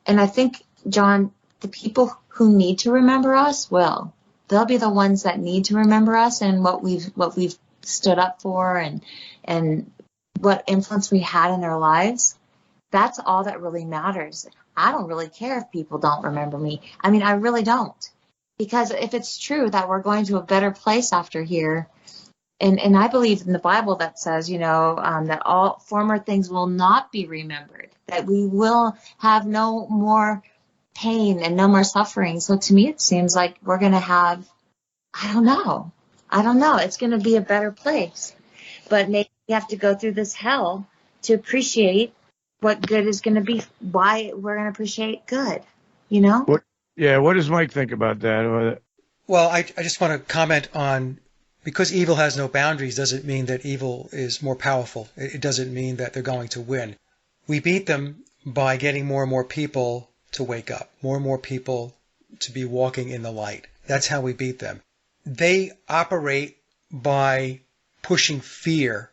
I think, John, the people who need to remember us they'll be the ones that need to remember us and what we've stood up for and what influence we had in their lives. That's all that really matters. I don't really care if people don't remember me. I mean, I really don't. Because if it's true that we're going to a better place after here, and I believe in the Bible that says, that all former things will not be remembered, that we will have no more pain and no more suffering. So to me, it seems like we're going to have, I don't know. It's going to be a better place. But maybe we have to go through this hell to appreciate what good is going to be, why we're going to appreciate good, What does Mike think about that? Well, I just want to comment on, because evil has no boundaries doesn't mean that evil is more powerful. It doesn't mean that they're going to win. We beat them by getting more and more people to wake up, more and more people to be walking in the light. That's how we beat them. They operate by pushing fear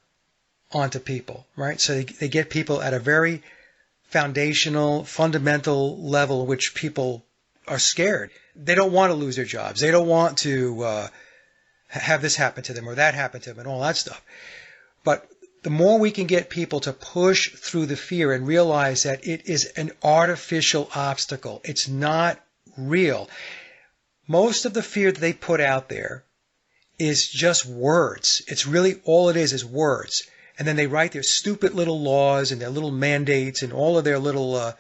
onto people, right? So they get people at a very foundational, fundamental level in which people are scared. They don't want to lose their jobs. They don't want to have this happen to them or that happen to them and all that stuff. But the more we can get people to push through the fear and realize that it is an artificial obstacle, it's not real. Most of the fear that they put out there is just words. It's really all it is words. And then they write their stupid little laws and their little mandates and all of their little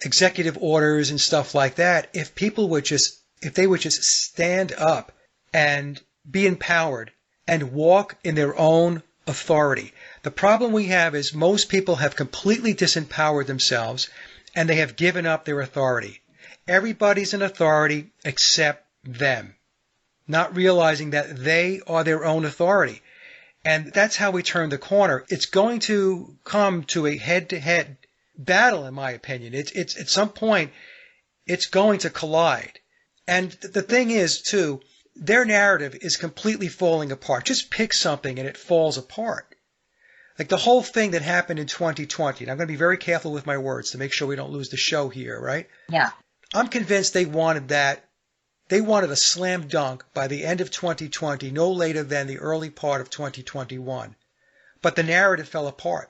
executive orders and stuff like that. If they would just stand up and be empowered and walk in their own authority. The problem we have is most people have completely disempowered themselves and they have given up their authority. Everybody's an authority except them, not realizing that they are their own authority. And that's how we turn the corner. It's going to come to a head-to-head battle, in my opinion. It's at some point, it's going to collide. And the thing is, too, their narrative is completely falling apart. Just pick something and it falls apart. Like the whole thing that happened in 2020, and I'm going to be very careful with my words to make sure we don't lose the show here, right? Yeah. I'm convinced they wanted that. They wanted a slam dunk by the end of 2020, no later than the early part of 2021. But the narrative fell apart.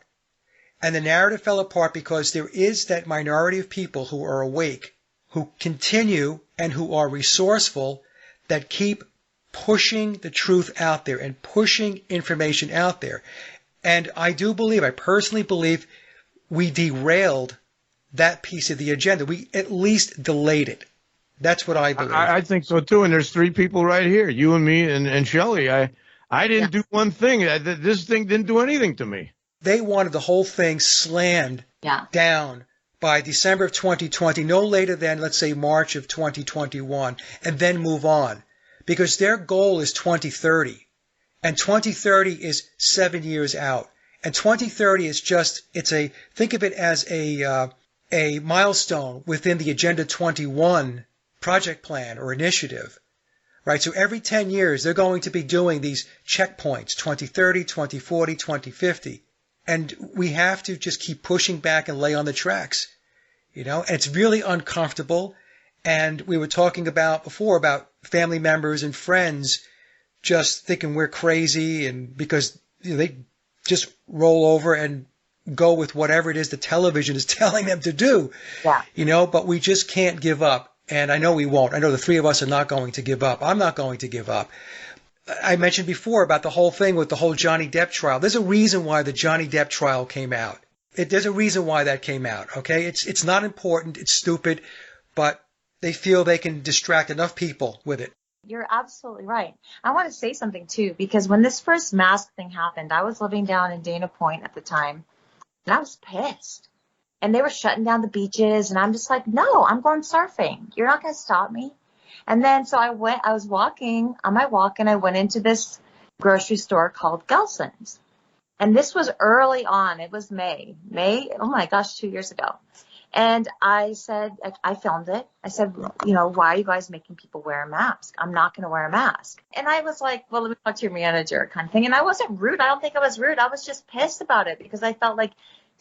And the narrative fell apart because there is that minority of people who are awake, who continue and who are resourceful, that keep pushing the truth out there and pushing information out there. And I personally believe we derailed that piece of the agenda. We at least delayed it. That's what I believe. I think so too. And there's three people right here, you and me and Shelley. I didn't do one thing. This thing didn't do anything to me. They wanted the whole thing slammed down by December of 2020, no later than, let's say, March of 2021, and then move on. Because their goal is 2030. And 2030 is 7 years out. And 2030 is think of it as a milestone within the Agenda 21 project plan or initiative, right? So every 10 years, they're going to be doing these checkpoints, 2030, 2040, 2050. And we have to just keep pushing back and lay on the tracks, and it's really uncomfortable. And we were talking before about family members and friends just thinking we're crazy, and because they just roll over and go with whatever it is the television is telling them to do. Yeah. But we just can't give up. And I know we won't. I know the three of us are not going to give up. I'm not going to give up. I mentioned before about the whole thing with the whole Johnny Depp trial. There's a reason why the Johnny Depp trial came out. There's a reason why that came out, okay? It's not important. It's stupid. But they feel they can distract enough people with it. You're absolutely right. I want to say something too, because when this first mask thing happened, I was living down in Dana Point at the time, and I was pissed. And they were shutting down the beaches, and I'm just like, no, I'm going surfing. You're not going to stop me. And then so I was walking on my walk, and I went into this grocery store called Gelson's. And this was early on. It was May, oh my gosh, 2 years ago. And I said, I filmed it. I said, why are you guys making people wear a mask? I'm not going to wear a mask. And I was like, well, let me talk to your manager kind of thing. And I wasn't rude. I don't think I was rude. I was just pissed about it because I felt like,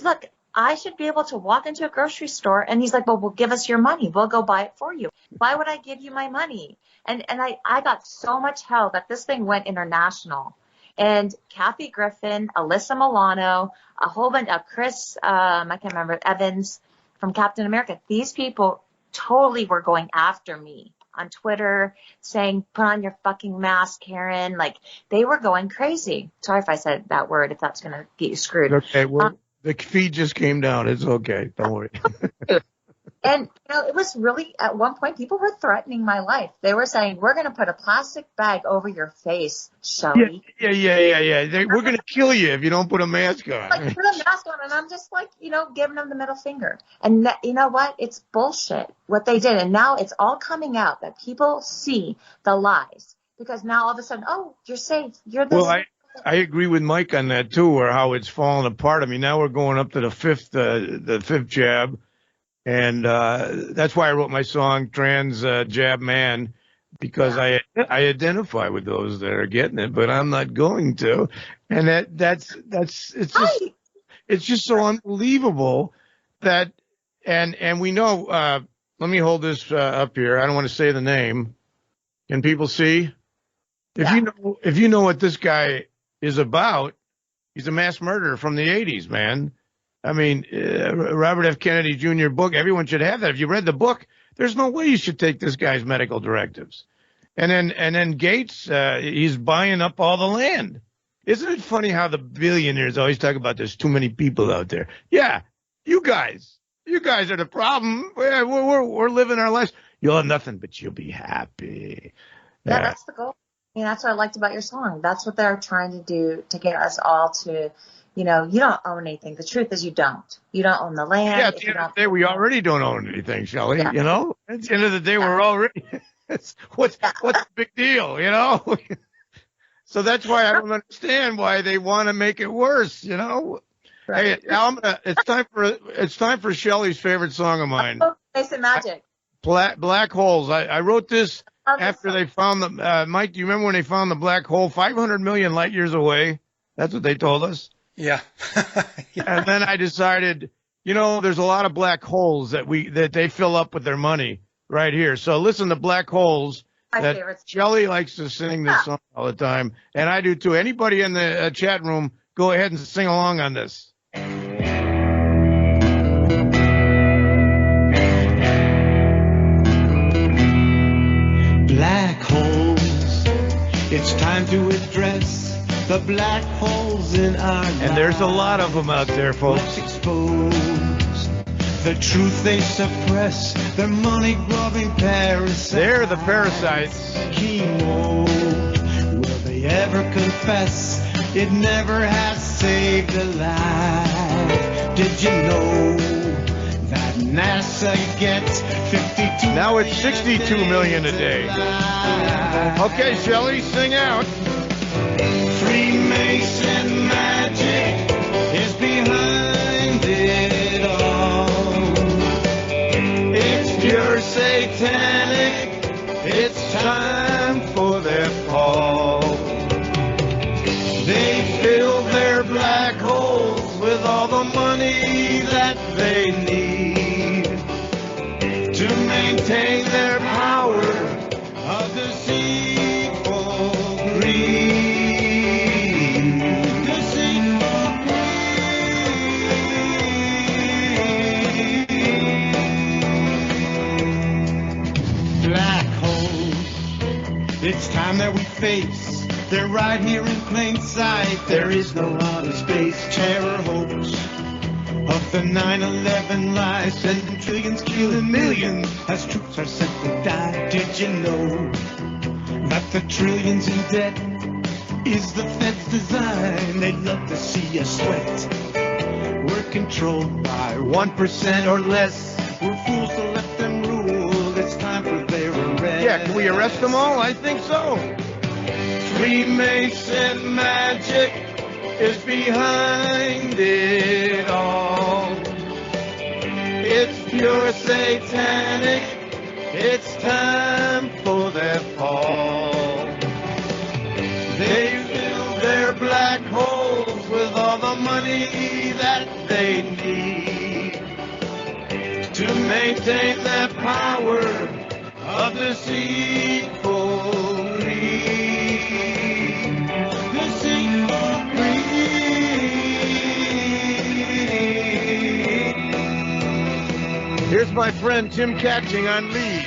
look, I should be able to walk into a grocery store. And he's like, well, give us your money. We'll go buy it for you. Why would I give you my money? And I got so much hell that this thing went international. And Kathy Griffin, Alyssa Milano, a whole bunch of Chris, I can't remember, Evans from Captain America. These people totally were going after me on Twitter saying, put on your fucking mask, Karen. Like, they were going crazy. Sorry if I said that word, if that's going to get you screwed. Okay, well, the feed just came down. It's okay. Don't worry. And, it was really, at one point, people were threatening my life. They were saying, we're going to put a plastic bag over your face, Shelley. Yeah. We're going to kill you if you don't put a mask on. Like, put a mask on, and I'm just like, giving them the middle finger. And you know what? It's bullshit what they did. And now it's all coming out that people see the lies. Because now all of a sudden, oh, you're safe. You're this. Well, I agree with Mike on that, too, or how it's falling apart. I mean, now we're going up to the fifth jab. And that's why I wrote my song "Trans Jab Man," because I identify with those that are getting it, but I'm not going to. And it's just so unbelievable that and we know. Let me hold this up here. I don't want to say the name. Can people see? If you know what this guy is about, he's a mass murderer from the 80s, man. I mean, Robert F. Kennedy Jr. book, everyone should have that. If you read the book, there's no way you should take this guy's medical directives. And then Gates, he's buying up all the land. Isn't it funny how the billionaires always talk about there's too many people out there? Yeah, you guys are the problem. We're living our lives. You'll have nothing, but you'll be happy. Yeah, that's the goal. I mean, that's what I liked about your song. That's what they're trying to do, to get us all to, you don't own anything. The truth is you don't. You don't own the land. Yeah, at the end of the day, we already don't own anything, Shelley. Yeah. At the end of the day, we're already what's the big deal, So that's why I don't understand why they want to make it worse, Right. Hey, it's time for Shelley's favorite song of mine. Face and Magic. Black holes. I wrote this after they found the Mike, do you remember when they found the black hole 500 million light years away? That's what they told us. Yeah. And then I decided, there's a lot of black holes that they fill up with their money right here. So listen to Black Holes. Shelley likes to sing this song all the time, and I do too. Anybody in the chat room, go ahead and sing along on this. Black holes, it's time to address the black holes in our lives. And there's a lot of them out there, folks. Let's expose the truth they suppress, their money-grubbing parasites. They're the parasites. Chemo, will they ever confess it never has saved a life? Did you know that NASA gets 52 Now it's 62 million a day. Okay, Shelley, sing out. Freemason magic is behind it all. It's pure satanic. It's time for their fall. They fill their black holes with all the money that they need to maintain their power of deceitful greed. Black holes, it's time that we face. They're right here in plain sight. There is no outer space. Terror hopes of the 9/11 lies, sending trillions, killing millions as troops are sent to die. Did you know Not the trillions in debt is the Fed's design. They'd love to see us sweat. We're controlled by 1% or less. We're fools to let them rule. It's time for their arrest. Yeah, can we arrest them all? I think so. Freemason magic is behind it all. It's pure satanic. It's time for their fall. They fill their black holes with all the money that they need to maintain their power of deceitful greed. Deceitful greed. Here's my friend Tim Catching on lead.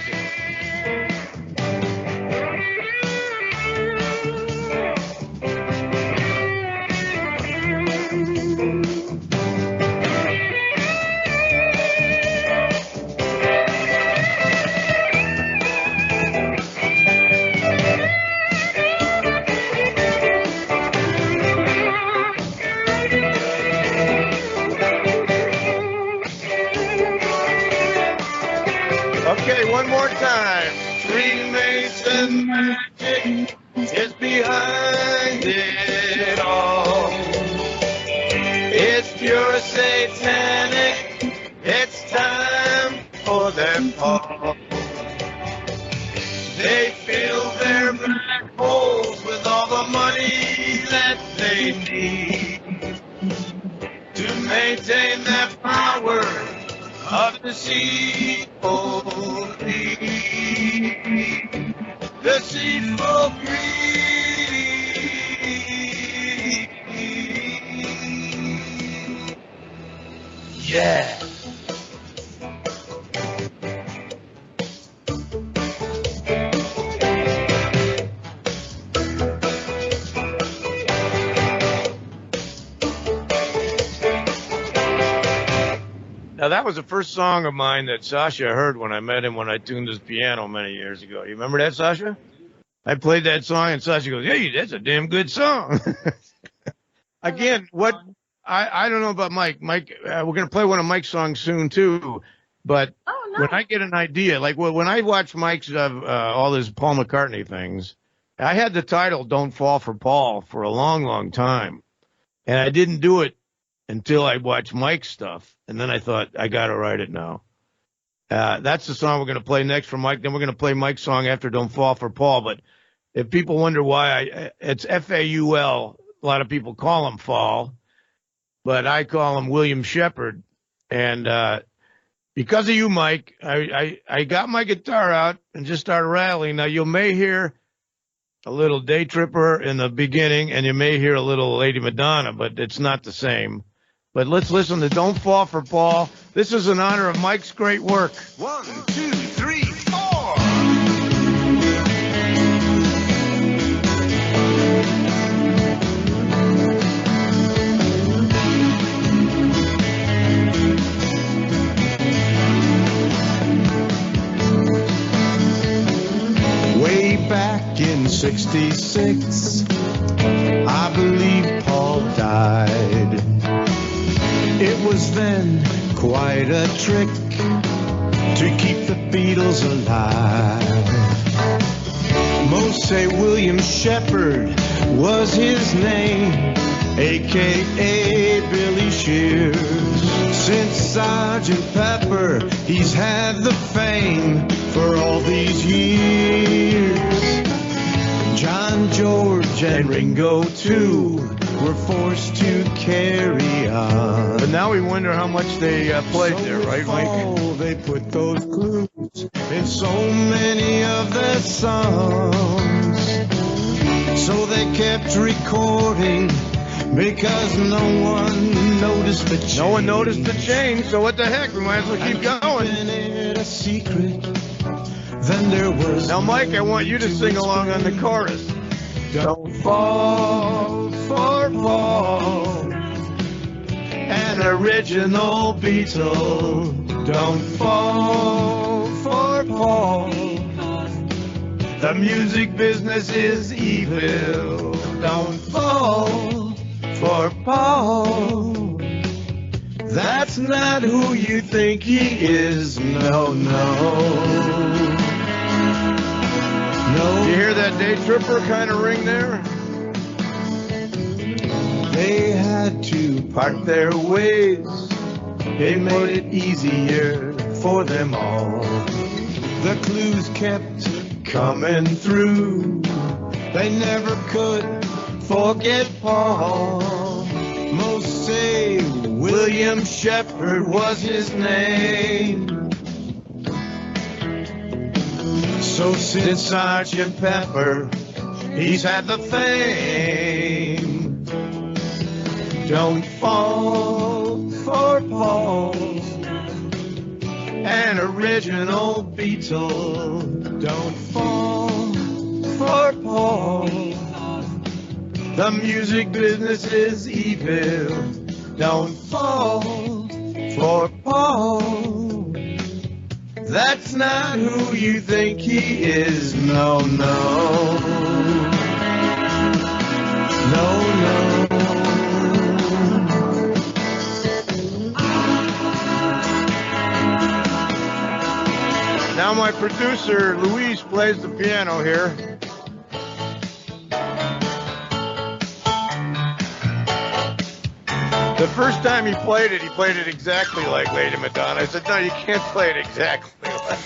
Okay, one more time. Freemason magic is behind it all. It's pure satanic. It's time for their fall. They fill their black holes with all the money that they need to maintain their power of deceitful greed. Deceitful greed. Yeah. Now, that was the first song of mine that Sasha heard when I met him when I tuned his piano many years ago. You remember that, Sasha? I played that song, and Sasha goes, hey, that's a damn good song. Again, what I don't know about Mike. Mike, we're going to play one of Mike's songs soon, too. But when I get an idea, like when I watch Mike's all his Paul McCartney things, I had the title Don't Fall for Paul for a long, long time. And I didn't do it until I watched Mike's stuff. And then I thought, I got to write it now. That's the song we're going to play next from Mike. Then we're going to play Mike's song after Don't Fall for Paul. But if people wonder why, it's F-A-U-L. A lot of people call him Fall. But I call him William Shepard. And because of you, Mike, I got my guitar out and just started rattling. Now, you may hear a little Day Tripper in the beginning, and you may hear a little Lady Madonna, but it's not the same. But let's listen to Don't Fall for Paul. This is in honor of Mike's great work. 1, 2, 3, 4. Way back in '66, I believe Paul died. It was then quite a trick to keep the Beatles alive. Most say William Shepard was his name, a.k.a. Billy Shears. Since Sgt. Pepper, he's had the fame for all these years. John, George, and Ringo, too, were forced to carry on. But now we wonder how much they played there, right, Mike? They put those clues in so many of their songs. So they kept recording because no one noticed the change. No one noticed the change, so what the heck? We might as well keep going. It a secret. Then there was. Now, Mike, I want you to sing along on the chorus. Don't fall for Paul, an original Beatle. Don't fall for Paul, The music business is evil. Don't fall for Paul. That's not who you think he is. No, no. No. You hear that day tripper kind of ring there? They had to part their ways. It made it easier for them all. The clues kept coming through. They never could forget Paul. Most say William Shepherd was his name. So since Sergeant Pepper, he's had the fame. Don't fall for Paul, an original Beatle. Don't fall for Paul. The music business is evil. Don't fall for Paul. That's not who you think he is. No, no. No, no. Now my producer, Luis, plays the piano here. The first time he played it exactly like Lady Madonna. I said, no, you can't play it exactly like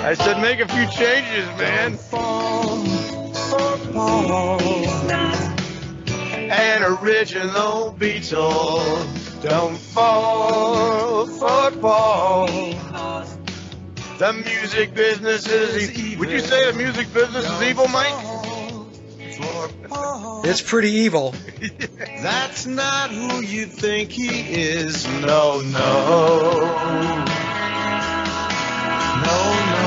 I said, make a few changes, man. An original Beatle. Don't fall for Paul. The music business is evil. Would you say the music business is evil, Mike? It's pretty evil. That's not who you think he is. No, no. No, no.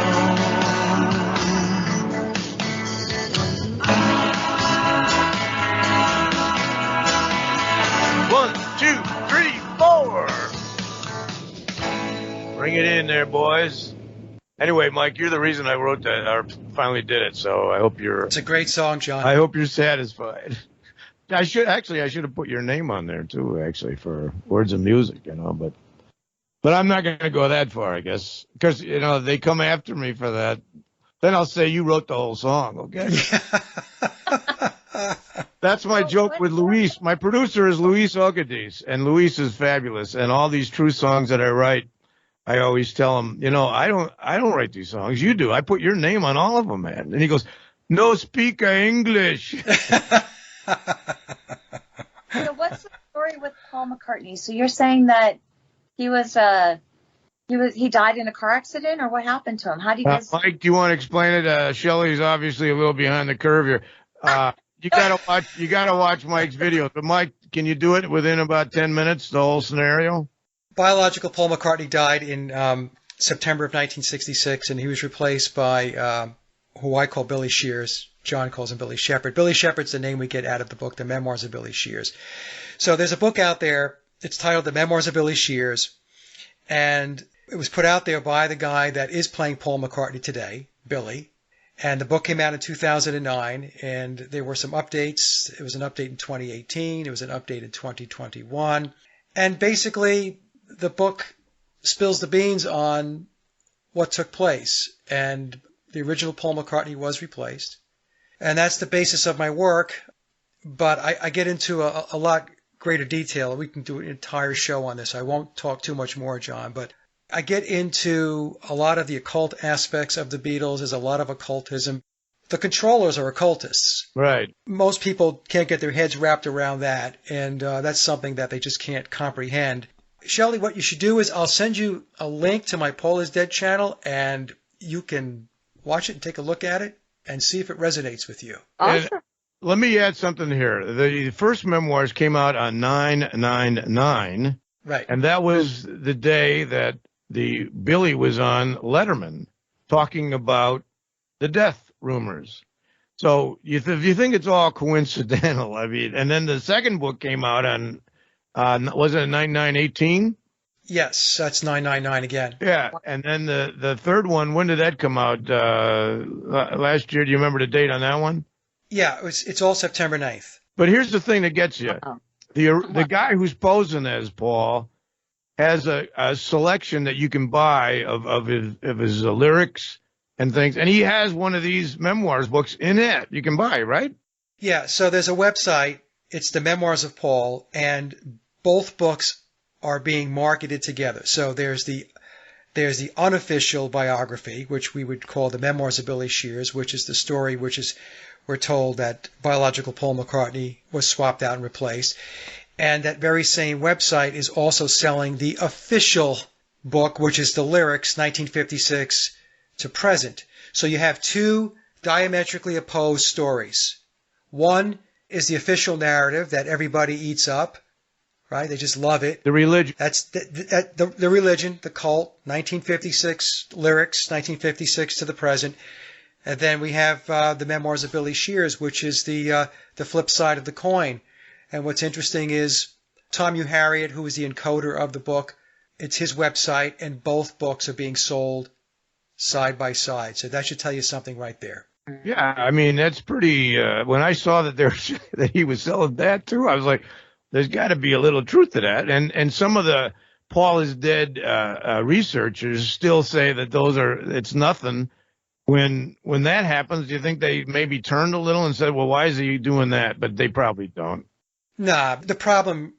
1, 2, 3, 4. Bring it in there, boys. Anyway, Mike, you're the reason I wrote that, or finally did it. So I hope you're. It's a great song, John. I hope you're satisfied. I should have put your name on there too, actually, for Words of Music, but I'm not going to go that far, I guess, because they come after me for that. Then I'll say you wrote the whole song, okay? That's my joke with Luis. My producer is Luis Ogadis, and Luis is fabulous. And all these true songs that I write, I always tell him, I don't write these songs. You do. I put your name on all of them, man. And he goes, no speak English. So what's the story with Paul McCartney? So you're saying that he died in a car accident, or what happened to him? How do you guys? Mike, do you want to explain it? Shelley's obviously a little behind the curve here. You gotta watch Mike's video. But Mike, can you do it within about 10 minutes? The whole scenario. Biological Paul McCartney died in September of 1966, and he was replaced by who I call Billy Shears. John calls him Billy Shepherd. Billy Shepherd's the name we get out of the book, The Memoirs of Billy Shears. So there's a book out there. It's titled The Memoirs of Billy Shears, and it was put out there by the guy that is playing Paul McCartney today, Billy. And the book came out in 2009, and there were some updates. It was an update in 2018. It was an update in 2021. And basically, the book spills the beans on what took place. And the original Paul McCartney was replaced. And that's the basis of my work. But I get into a lot greater detail. We can do an entire show on this. I won't talk too much more, John, but I get into a lot of the occult aspects of the Beatles. There's a lot of occultism. The controllers are occultists. Right. Most people can't get their heads wrapped around that, and that's something that they just can't comprehend. Shelley, what you should do is I'll send you a link to my Paul is Dead channel, and you can watch it and take a look at it and see if it resonates with you. Awesome. And let me add something here. The first memoirs came out on 9/9/9. Right. And that was the day that Billy was on Letterman talking about the death rumors. So if you think it's all coincidental, and then the second book came out on, was it 9/9/18? Yes, that's 999 again. Yeah, and then the third one, when did that come out? Last year. Do you remember the date on that one? Yeah, it's all September 9th. But here's the thing that gets you. The guy who's posing as Paul has a selection that you can buy of his lyrics and things, and he has one of these memoirs books in it. You can buy, right? Yeah, so there's a website. It's the Memoirs of Paul, and both books are being marketed together. So there's the unofficial biography, which we would call the Memoirs of Billy Shears, which is the story we're told that biological Paul McCartney was swapped out and replaced. And that very same website is also selling the official book, which is the lyrics 1956 to present. So you have two diametrically opposed stories. One is the official narrative that everybody eats up, right? They just love it. The religion. That's the religion, the cult, 1956 lyrics, 1956 to the present. And then we have the Memoirs of Billy Shears, which is the flip side of the coin. And what's interesting is Tom Harriet, who is the encoder of the book, it's his website, and both books are being sold side by side. So that should tell you something right there. Yeah, I mean, that's pretty. When I saw that that he was selling that too, I was like, there's got to be a little truth to that. And some of the Paul is Dead researchers still say that it's nothing. When that happens, do you think they maybe turned a little and said, well, why is he doing that? But they probably don't. Nah, the problem,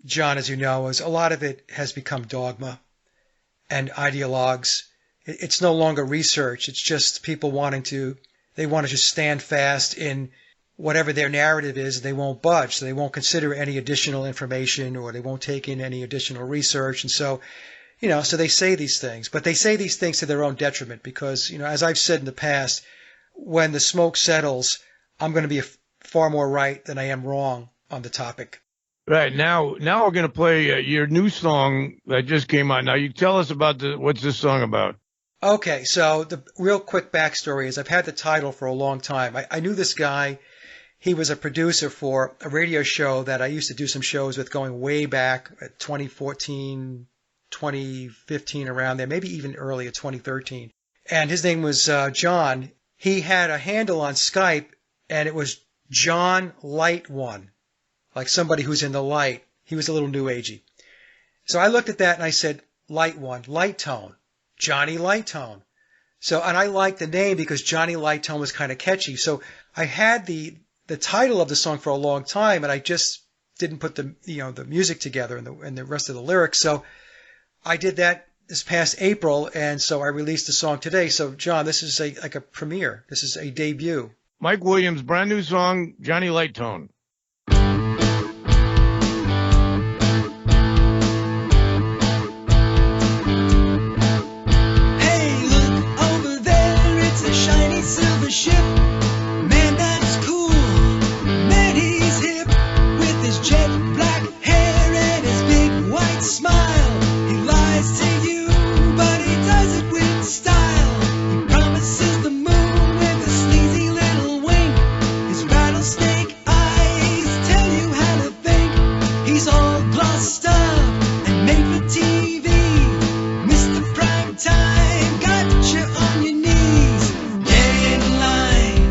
John, as you know, is a lot of it has become dogma and ideologues. It's no longer research. It's just people they want to just stand fast in whatever their narrative is. They won't budge. So they won't consider any additional information, or they won't take in any additional research. And so, so they say these things, but they say these things to their own detriment because, as I've said in the past, when the smoke settles, I'm going to be far more right than I am wrong on the topic. Right. Now we're going to play your new song that just came out. Now you tell us about what's this song about? Okay. So the real quick backstory is I've had the title for a long time. I knew this guy. He was a producer for a radio show that I used to do some shows with going way back at 2014, 2015, around there, maybe even earlier, 2013. And his name was John. He had a handle on Skype, and it was John Light One, like somebody who's in the light. He was a little new agey. So I looked at that and I said, Light One, Light Tone, Johnny Light Tone. So, and I liked the name because Johnny Light Tone was kind of catchy. So I had the title of the song for a long time, and I just didn't put the music together and the rest of the lyrics. So I did that this past April, and so I released the song today. So John, this is like a premiere. This is a debut. Mike Williams, brand new song, Johnny Light Tone. Hey, look over there, it's a shiny silver ship. Man, that's cool. Man, he's hip with his jet black hair and his big white smile. He lies to you, but he does it with style. He promises the moon with a sleazy little wink. His rattlesnake eyes tell you how to think. He's all glossed up and made for TV. Mr. Prime Time got you on your knees. Get in line.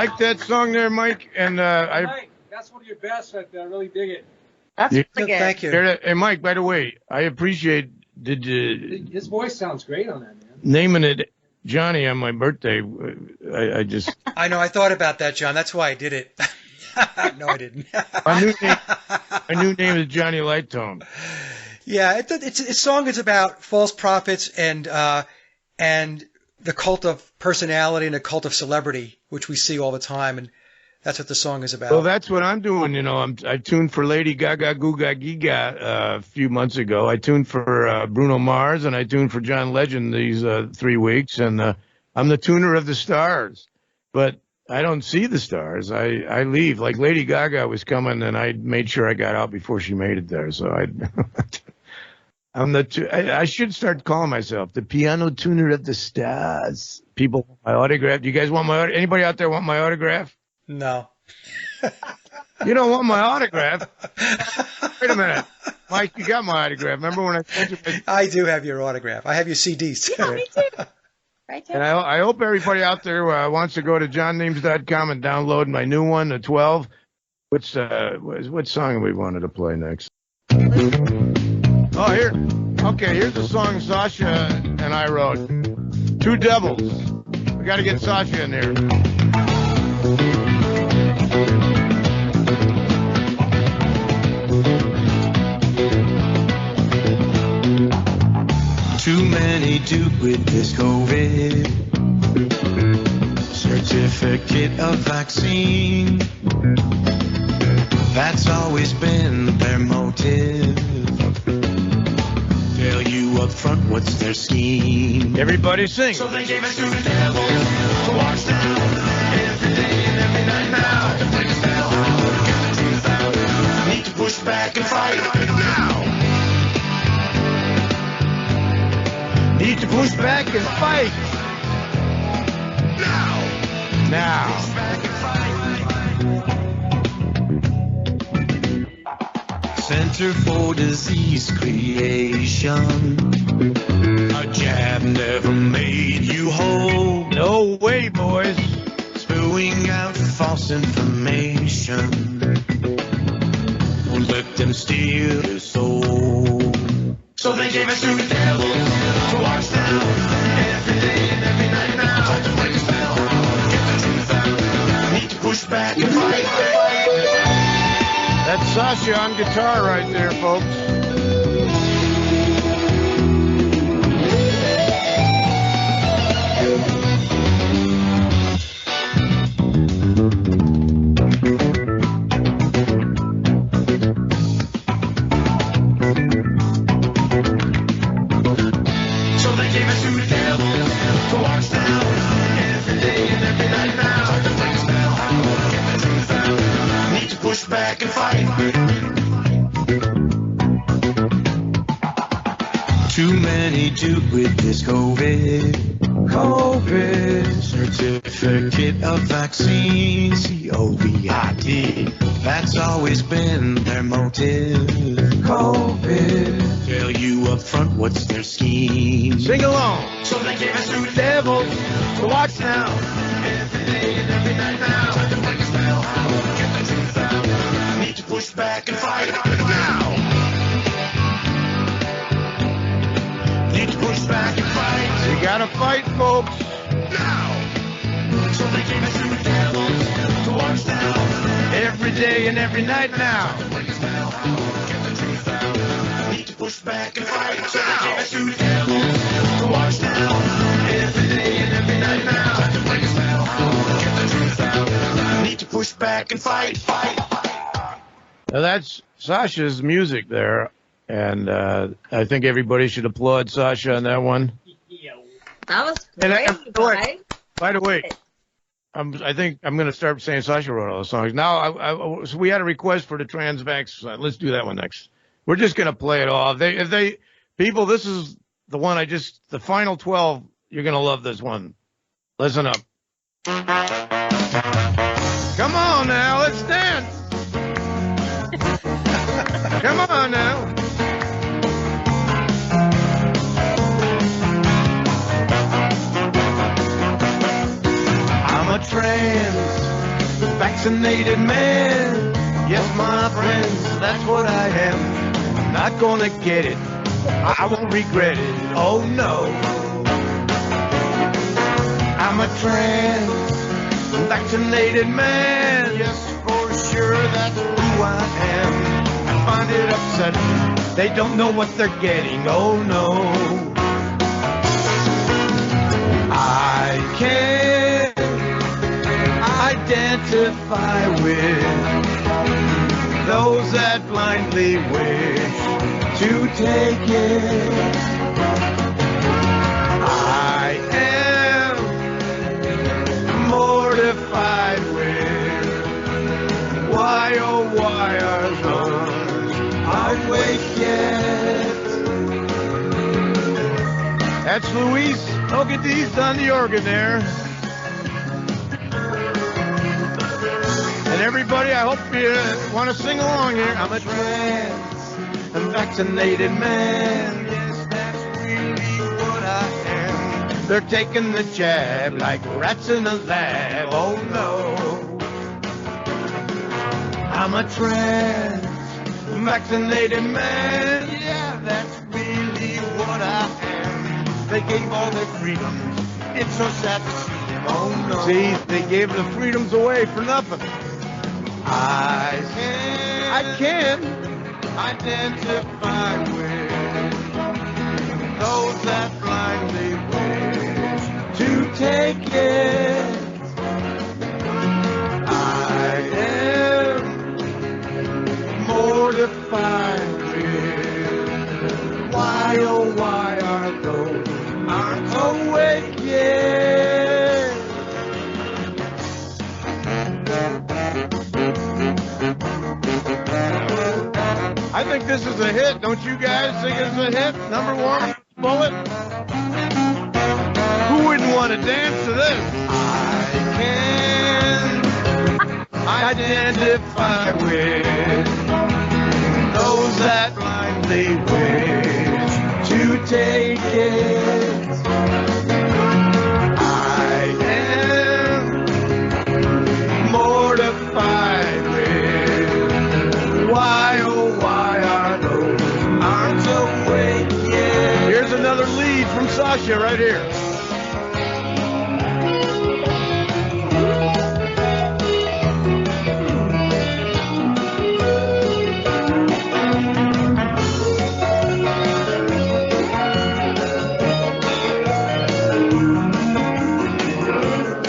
like that song there, Mike? And Mike, that's one of your best right there. I really dig it. That's Yeah. pretty good. Thank you. Hey, Mike, by the way, I appreciate His voice sounds great on that, man. naming it Johnny on my birthday. I just I know. I thought about that, John. That's why I did it. No, I didn't. my new name is Johnny Lighttone. Yeah, its song is about false prophets and the cult of personality and the cult of celebrity, which we see all the time, and that's what the song is about. Well, that's what I'm doing. You know, I tuned for Lady Gaga Googa Giga a few months ago. I tuned for Bruno Mars, and I tuned for John Legend these 3 weeks, and I'm the tuner of the stars. But I don't see the stars. I leave. Like Lady Gaga was coming, and I made sure I got out before she made it there. So I should start calling myself the piano tuner of the stars. People want my autograph. Do you guys want my anybody out there want my autograph? No. You don't want my autograph? Wait a minute. Mike, you got my autograph. Remember when I sent you my... I do have your autograph. I have your CDs. Yeah, me too. Right there. And I hope everybody out there wants to go to johnniems.com and download my new one, the 12. What song we wanted to play next? Oh, here. Okay, here's a song Sasha and I wrote. Two Devils. We got to get Sasha in there. Too many do with this COVID certificate of vaccine. That's always been their motive. Tell you up front what's their scheme. Everybody sing. So they gave us to the devil to watch down every day and every night now. To bring us down, get the truth out. Need to push back and fight now. Need to push back and fight. Now. Push back and fight. Center for Disease Creation. A jab never made you whole. No way, boys. Spewing out false information. Won't let them steal your soul. So they gave us to the devil to watch down every day and every night now. To break a spell, get the truth out. Need to push back and fight. That's Sasha on guitar right there, folks. Back and fight. Too many do with this COVID certificate of vaccine, COVID. That's always been their motive. COVID. Tell you up front what's their scheme. Sing along. So they gave us to the devil to watch now every day and every night now. Time to break a spell, get the truth out. Need to push back and fight now. Need to push back and fight. We gotta fight, folks. Now. So they gave us to the devil to watch now Every day and every night now. time to break a spell, get the truth out. Need to push back and fight. So they gave us to the devil to watch now every day and every night now. Time to break a spell, get the truth out. Need to push back and fight. Now that's Sasha's music there, and I think everybody should applaud Sasha on that one. That was And great, guys. by the way, I think I'm going to start saying Sasha wrote all the songs. Now, so we had a request for the Transvax. Let's do that one next. We're just going to play it all. People, this is the one the final 12. You're going to love this one. Listen up. Come on now, let's dance. Come on now. I'm a trans vaccinated man. Yes, my friends, that's what I am. I'm not gonna get it. I won't regret it. Oh no. I'm a trans-vaccinated man. Yes, for sure, that's who I am. I find it upsetting. They don't know what they're getting. Oh no. I can't identify with those that blindly wish to take it. I am mortified with why, oh why are those awake yet? That's Luis. Look at these on the organ there. And everybody, I hope you want to sing along here. I'm a trans-vaccinated man. Yes, that's really what I am. They're taking the jab like rats in a lab. Oh no. I'm a trans-vaccinated man. Yeah, that's really what I am. They gave all their freedoms. It's so sad to see them. Oh no. See, they gave the freedoms away for nothing. I can identify with those that blindly wish to take it. I am mortified with why, oh why are those aren't awake yet? I think this is a hit. Don't you guys think it's a hit? Number one, Bullet. Who wouldn't want to dance to this? I can identify with those that blindly wish to take it. I am mortified with why, oh why are those aren't awake yet? Here's another lead from Sasha right here.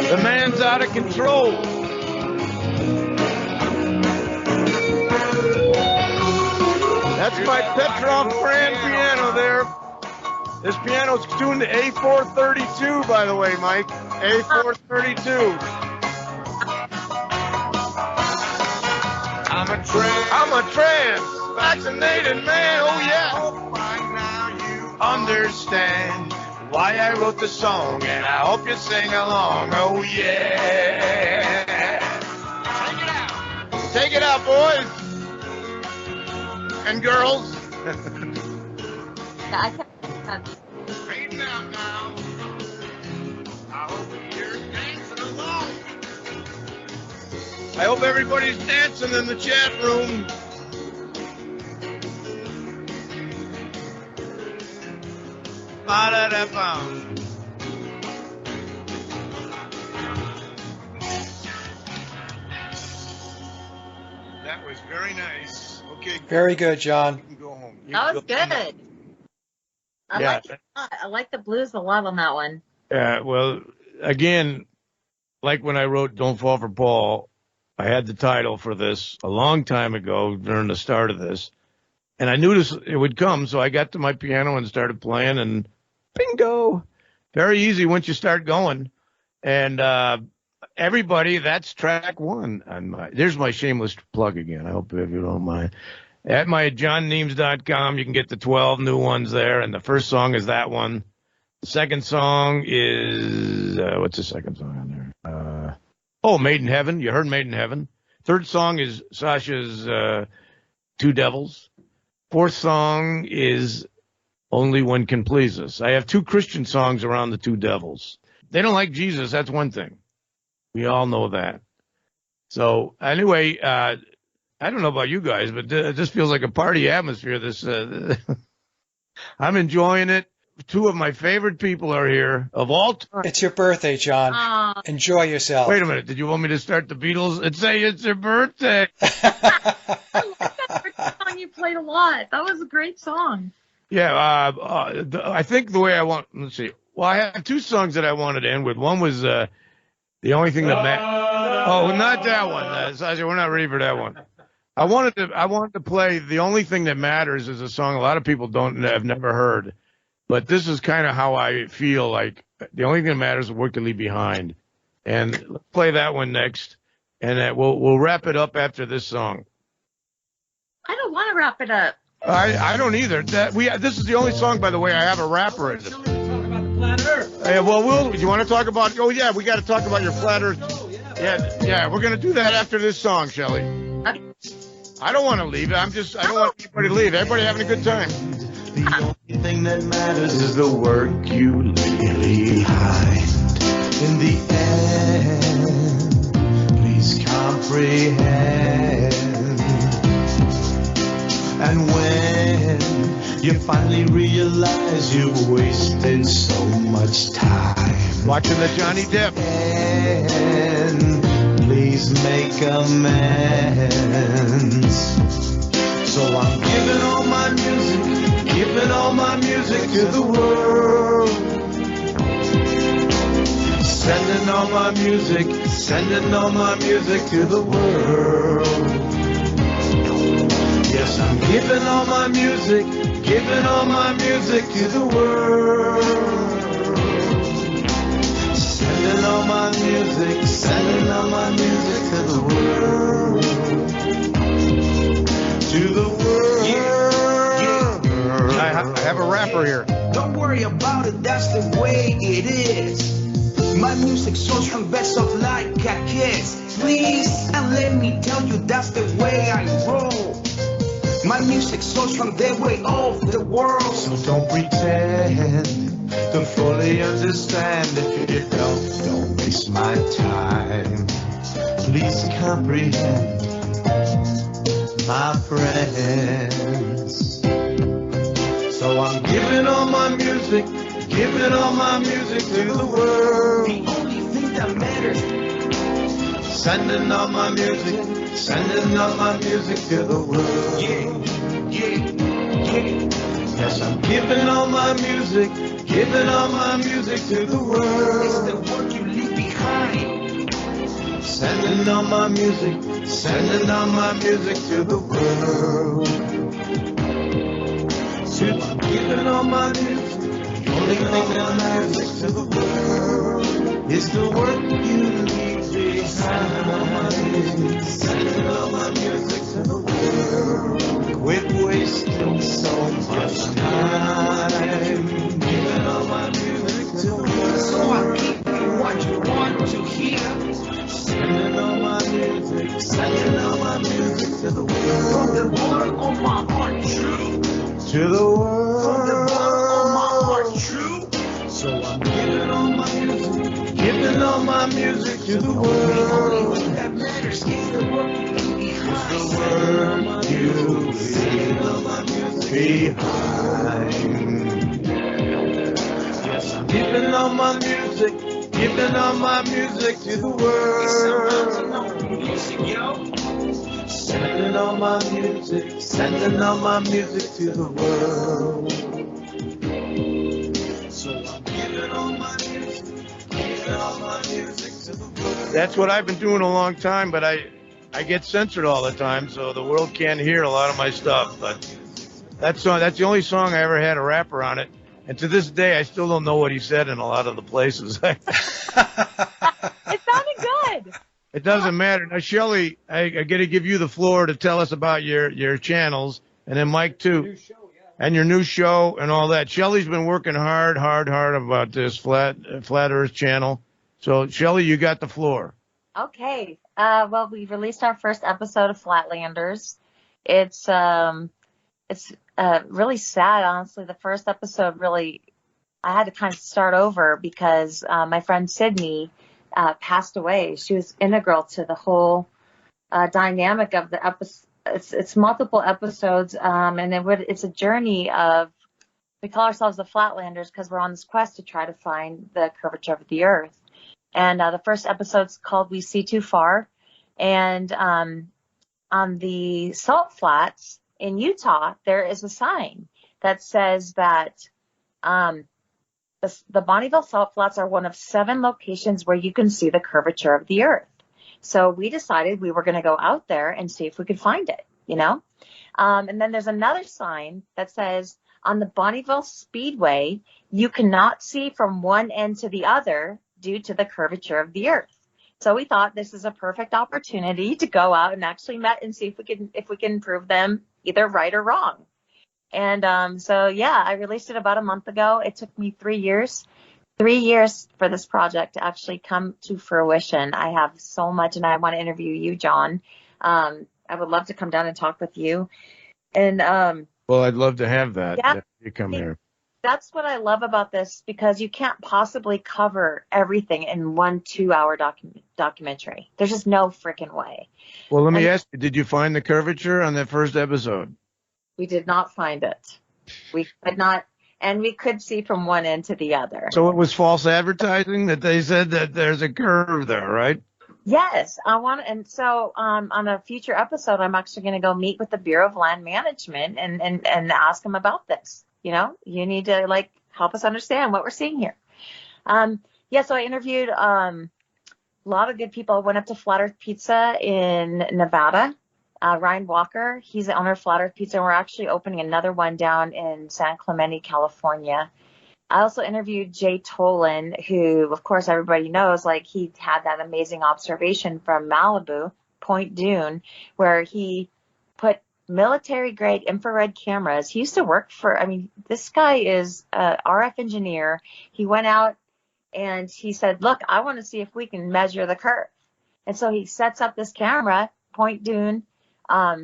The man's out of control. That's my Petrov grand piano there. This piano's tuned to A432, by the way, Mike. A432. I'm a trans-vaccinated man. Oh yeah. Hope by now you understand why I wrote the song, and I hope you sing along. Oh yeah. Take it out. Take it out, boys. And girls. Yeah, I can't. Straighten out now. I hope you're dancing along. I hope everybody's dancing in the chat room. Ba-da-da-bum. That was very nice. Okay. Very good, John. You can go home. That was good. I like the blues a lot on that one. Well, again, like when I wrote Don't Fall for Paul, I had the title for this a long time ago during the start of this. And I knew it would come, so I got to my piano and started playing, and bingo. Very easy once you start going. And everybody, that's track one. There's my shameless plug again. I hope if you don't mind. At my johnniems.com, you can get the 12 new ones there, and the first song is that one. The second song is, what's the second song on there? Made in Heaven. You heard Made in Heaven. Third song is Sasha's Two Devils. Fourth song is Only One Can Please Us. I have two Christian songs around the Two Devils. They don't like Jesus, that's one thing. We all know that. So anyway, I don't know about you guys, but it just feels like a party atmosphere. This, I'm enjoying it. Two of my favorite people are here of all time. It's your birthday, John. Aw. Enjoy yourself. Wait a minute. Did you want me to start the Beatles and say it's your birthday? I like that first song you played a lot. That was a great song. Yeah. I think the way I want. Let's see. Well, I have two songs that I wanted to end with. One was the only thing that matters. Oh, not that one. Sasha, we're not ready for that one. I wanted to play The Only Thing That Matters is a song a lot of people have never heard. But this is kind of how I feel like the only thing that matters is what can leave behind. And let's play that one next. And we'll wrap it up after this song. I don't want to wrap it up. I don't either. This is the only song, by the way, I have a rapper in it. Talk about the flat Earth. Do you want to talk about? Oh yeah, we got to talk about your flat Earth. Yeah, we're gonna do that after this song, Shelley. Okay. I don't want to leave. I don't want anybody to leave. Everybody having a good time. The only thing that matters is the work you leave behind. In the end, please comprehend. And when you finally realize you've wasted so much time Watching the Johnny Depp. and please make amends. So I'm giving all my music to the world. Sending all my music to the world. Yes, I'm giving all my music to the world. Sending all my music to the world. To the world. I have a rapper here. Don't worry about it, that's the way it is. My music source from best of like a kiss. Please, and let me tell you, that's the way I roll. My music source from the way of the world. So don't pretend to fully understand. If you don't waste my time. Please comprehend, my friends. So I'm giving all my music to the world. The only thing that matters. Sending all my music to the world. Yeah. Yes, I'm giving all my music to the world. It's the work you leave behind. Sending all my music to the world. So I'm giving all my music. The only thing that matters to the world is the work you leave behind. Sending all my music to the world. Quit wasting so much time. Giving all my music to the world. So I give you what you want to hear. Sending all my music to the world. From the bottom of my heart, true. To the world. From the bottom of my heart, true. So I'm giving all my music to the The world. only thing that matters is the work you leave behind. The world you leave behind. Yes, I'm giving all my music to the world. Music, yo. Sending all my music to the world. So I'm giving all my music to the world. That's what I've been doing a long time, but I get censored all the time, so the world can't hear a lot of my stuff. But that's the only song I ever had a rapper on it. And to this day, I still don't know what he said in a lot of the places. It sounded good. It doesn't matter. Now, Shelley, I got to give you the floor to tell us about your channels, and then Mike, too, New show, yeah. and your new show and all that. Shelley's been working hard about this Flat Earth channel. So, Shelley, you got the floor. Okay. Well, we released our first episode of Flatlanders. It's really sad, honestly. The first episode really, I had to kind of start over because my friend Sydney passed away. She was integral to the whole dynamic of the episode. It's multiple episodes, and it's a journey of. We call ourselves the Flatlanders because we're on this quest to try to find the curvature of the Earth. And the first episode's called "We See Too Far," and on the salt flats in Utah, there is a sign that says that the Bonneville Salt Flats are one of 7 locations where you can see the curvature of the Earth. So we decided we were going to go out there and see if we could find it, And then there's another sign that says on the Bonneville Speedway, you cannot see from one end to the other due to the curvature of the Earth. So we thought this is a perfect opportunity to go out and actually met and see if we can prove them either right or wrong. And I released it about a month ago. It took me 3 years for this project to actually come to fruition. I have so much, and I want to interview you, John. I would love to come down and talk with you. And well, I'd love to have that. Yeah, you come here. That's what I love about this, because you can't possibly cover everything in 1 2-hour documentary. There's just no freaking way. Well, let me ask you, did you find the curvature on that first episode? We did not find it. We could not, and we could see from one end to the other. So it was false advertising that they said that there's a curve there, right? Yes, on a future episode, I'm actually going to go meet with the Bureau of Land Management and ask them about this. You need to help us understand what we're seeing here. So I interviewed a lot of good people. I went up to Flat Earth Pizza in Nevada. Ryan Walker, he's the owner of Flat Earth Pizza, and we're actually opening another one down in San Clemente, California. I also interviewed Jay Tolan, who, of course, everybody knows, he had that amazing observation from Malibu, Point Dune, where he put military-grade infrared cameras. He used to work this guy is a RF engineer. He went out and he said, look, I want to see if we can measure the curve. And so he sets up this camera, Point Dune. I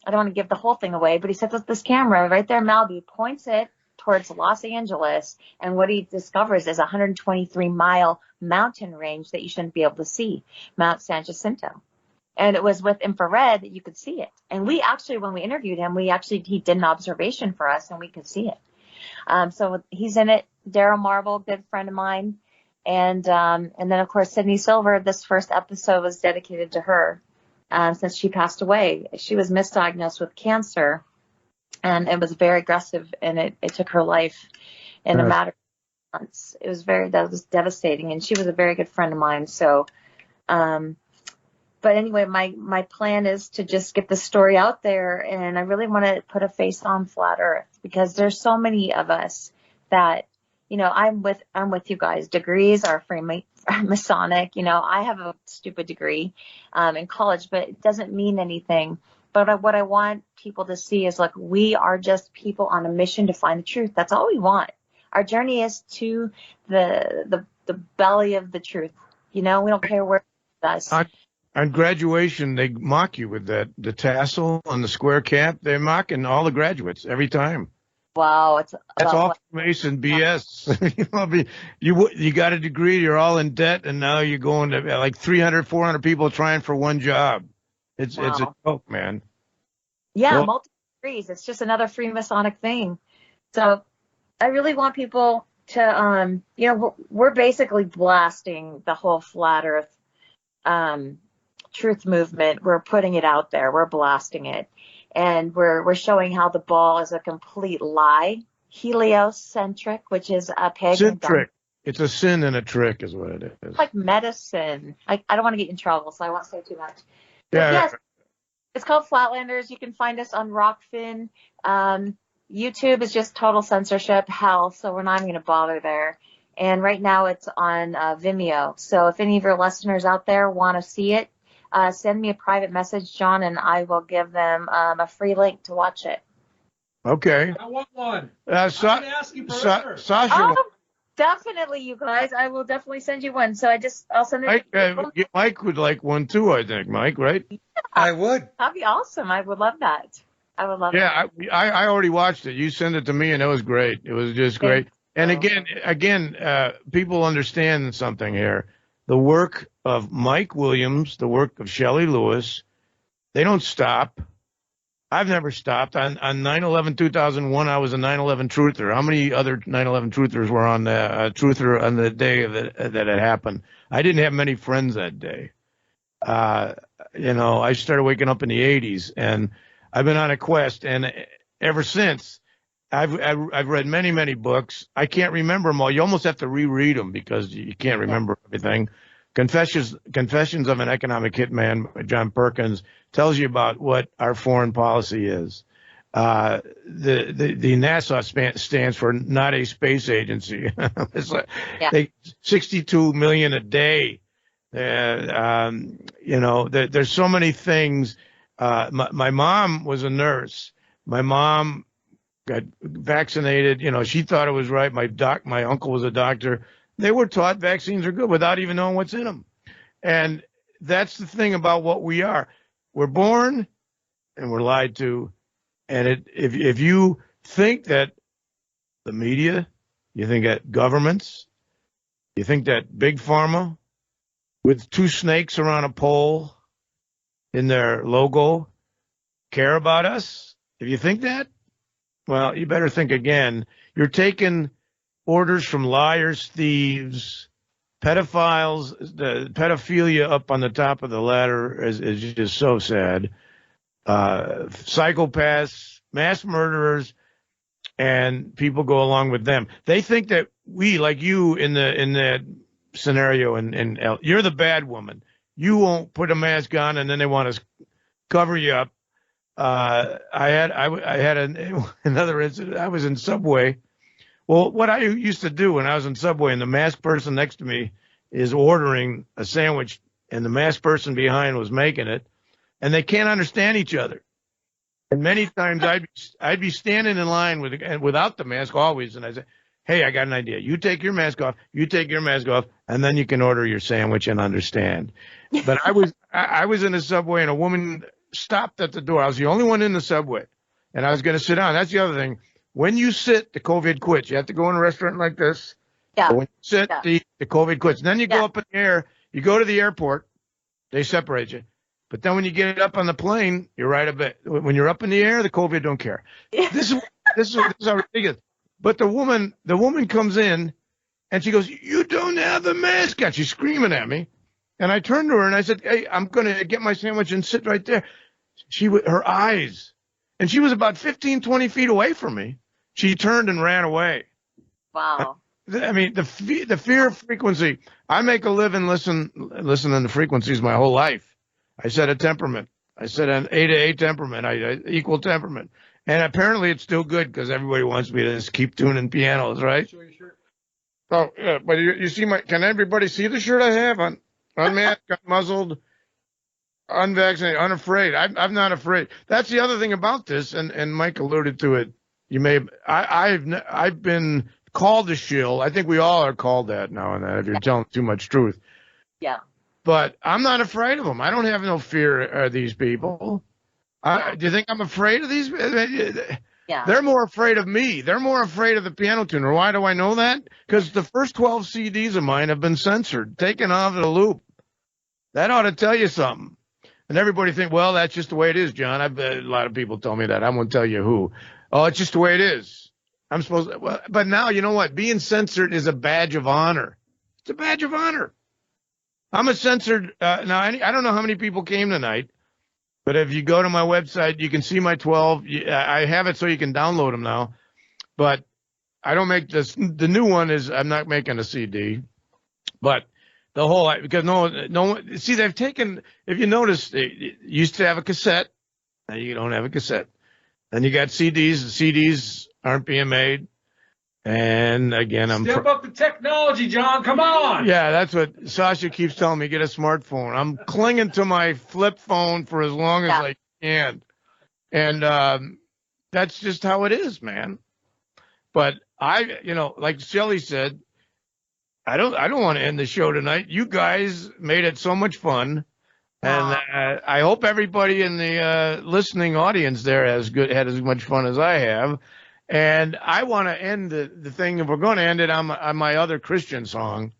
don't want to give the whole thing away, but he sets up this camera right there in Malibu, points it towards Los Angeles, and what he discovers is a 123-mile mountain range that you shouldn't be able to see, Mount San Jacinto. And it was with infrared that you could see it. And we actually, when we interviewed him, he did an observation for us, and we could see it. So he's in it. Daryl Marble, good friend of mine. And then, of course, Sydney Silver, this first episode was dedicated to her. Since she passed away. She was misdiagnosed with cancer, and it was very aggressive, and it took her life in a matter of months. That was devastating, and she was a very good friend of mine. So, but anyway, my plan is to just get the story out there, and I really want to put a face on Flat Earth, because there's so many of us that, I'm with you guys. Degrees are Masonic. I have a stupid degree in college, but it doesn't mean anything. But what I want people to see is we are just people on a mission to find the truth. That's all we want. Our journey is to the belly of the truth. We don't care where it's us. On graduation, they mock you with the tassel on the square cap. They're mocking all the graduates every time. Wow, that's all Mason BS. You got a degree, you're all in debt, and now you're going to 300, 400 people trying for one job. It's a joke, man. Yeah, well, multiple degrees. It's just another Freemasonic thing. So I really want people to, we're basically blasting the whole Flat Earth truth movement. We're putting it out there. We're blasting it. And we're showing how the ball is a complete lie, heliocentric, which is a pagan. Sin trick. It's a sin and a trick is what it is. It's like medicine. I don't want to get in trouble, so I won't say too much. Yeah. Yes, it's called Flatlanders. You can find us on Rockfin. YouTube is just total censorship hell, so we're not even going to bother there. And right now it's on Vimeo. So if any of your listeners out there want to see it, send me a private message, John, and I will give them a free link to watch it. Okay. I want one. I'm going to ask you for Sasha. Oh, definitely, you guys. I will definitely send you one. So I'll send it. Mike would like one too, I think, Mike, right? Yeah, I would. That'd be awesome. I would love that. I would love that. Yeah, I already watched it. You sent it to me, and it was great. It was just great. And again, people understand something here. The work of Mike Williams, the work of Shelley Lewis, They don't stop. I've never stopped. On 9/11/2001, I was a 9/11 truther. How many other 9/11 truthers were on the truther on the day that it happened? I didn't have many friends that day. I started waking up in the 80s, and I've been on a quest. And ever since, I've read many books. I can't remember them all. You almost have to reread them because you can't remember everything. Confessions of an Economic Hitman by John Perkins tells you about what our foreign policy is. The NASA stands for not a space agency. It's like 62 million a day. There's so many things. My mom was a nurse. My mom got vaccinated. She thought it was right. My uncle was a doctor. They were taught vaccines are good without even knowing what's in them. And that's the thing about what we are. We're born and we're lied to. And if you think that the media, you think that governments, you think that big pharma with two snakes around a pole in their logo care about us, if you think that, well, you better think again. You're taking orders from liars, thieves, pedophiles. The pedophilia up on the top of the ladder is just so sad. Psychopaths, mass murderers, and people go along with them. They think that we, like you in that scenario, and you're the bad woman. You won't put a mask on, and then they want to cover you up. I had another incident. I was in Subway. Well, what I used to do when I was in Subway and the masked person next to me is ordering a sandwich and the masked person behind was making it, and they can't understand each other. And many times I'd be standing in line without the mask always, and I say, "Hey, I got an idea. You take your mask off, and then you can order your sandwich and understand." But I was in a Subway and a woman stopped at the door. I was the only one in the Subway, and I was going to sit down. That's the other thing. When you sit, the COVID quits. You have to go in a restaurant like this. Yeah. But when you sit, the COVID quits. And then you go up in the air. You go to the airport. They separate you. But then when you get up on the plane, you're right a bit. When you're up in the air, the COVID don't care. Yeah. This is how ridiculous. But the woman comes in, and she goes, "You don't have the mask on." She's screaming at me. And I turned to her, and I said, "Hey, I'm going to get my sandwich and sit right there." Her eyes. And she was about 15, 20 feet away from me. She turned and ran away. Wow. I mean, the fear of frequency. I make a living listening to frequencies my whole life. I said a temperament. I said an A to A temperament. I equal temperament. And apparently it's still good because everybody wants me to just keep tuning pianos, right? Show your shirt. Oh, yeah. But you see can everybody see the shirt I have on? Unmasked, unmuzzled, unvaccinated, unafraid. I'm not afraid. That's the other thing about this, and Mike alluded to it. I've been called a shill. I think we all are called that now and then if you're telling too much truth. Yeah. But I'm not afraid of them. I don't have no fear of these people. Do you think I'm afraid of these? Yeah. They're more afraid of me. They're more afraid of the piano tuner. Why do I know that? Because the first 12 CDs of mine have been censored, taken off the loop. That ought to tell you something. And everybody think, well, that's just the way it is, John. A lot of people tell me that. I won't tell you who. Oh, it's just the way it is. I'm supposed to. Well, but now, you know what? Being censored is a badge of honor. It's a badge of honor. I'm a censored. Now, I don't know how many people came tonight, but if you go to my website, you can see my 12. I have it so you can download them now. But I don't make this. The new one is I'm not making a CD. But the whole, because no, see, they've taken, if you notice, they used to have a cassette. Now you don't have a cassette. Then you got CDs. The CDs aren't being made. And again, Step up the technology, John. Come on. Yeah, that's what Sasha keeps telling me. Get a smartphone. I'm clinging to my flip phone for as long as I can. And that's just how it is, man. But like Shelley said, I don't want to end the show tonight. You guys made it so much fun. And I hope everybody in the listening audience there had as much fun as I have. And I want to end the thing, if we're going to end it on my other Christian song.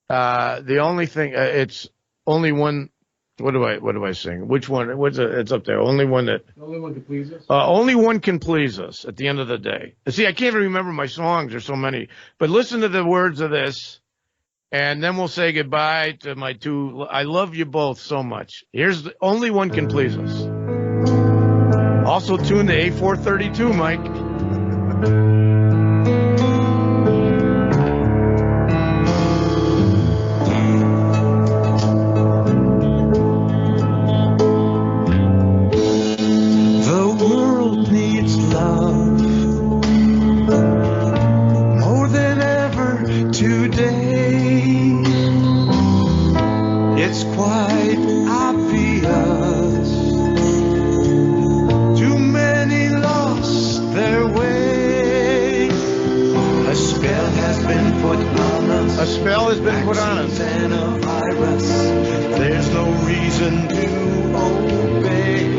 The only thing, it's only one What do I sing? Which one? It's up there. Only one that. The only one to please us. Only one can please us at the end of the day. See, I can't even remember my songs. There's so many. But listen to the words of this, and then we'll say goodbye to my two. I love you both so much. Here's the only one can please us. Also tune to A432, Mike. The world needs love more than ever today. It's quite obvious. Too many lost their way. A spell has been put on us. A spell has been put on us. And a virus. There's no reason to obey.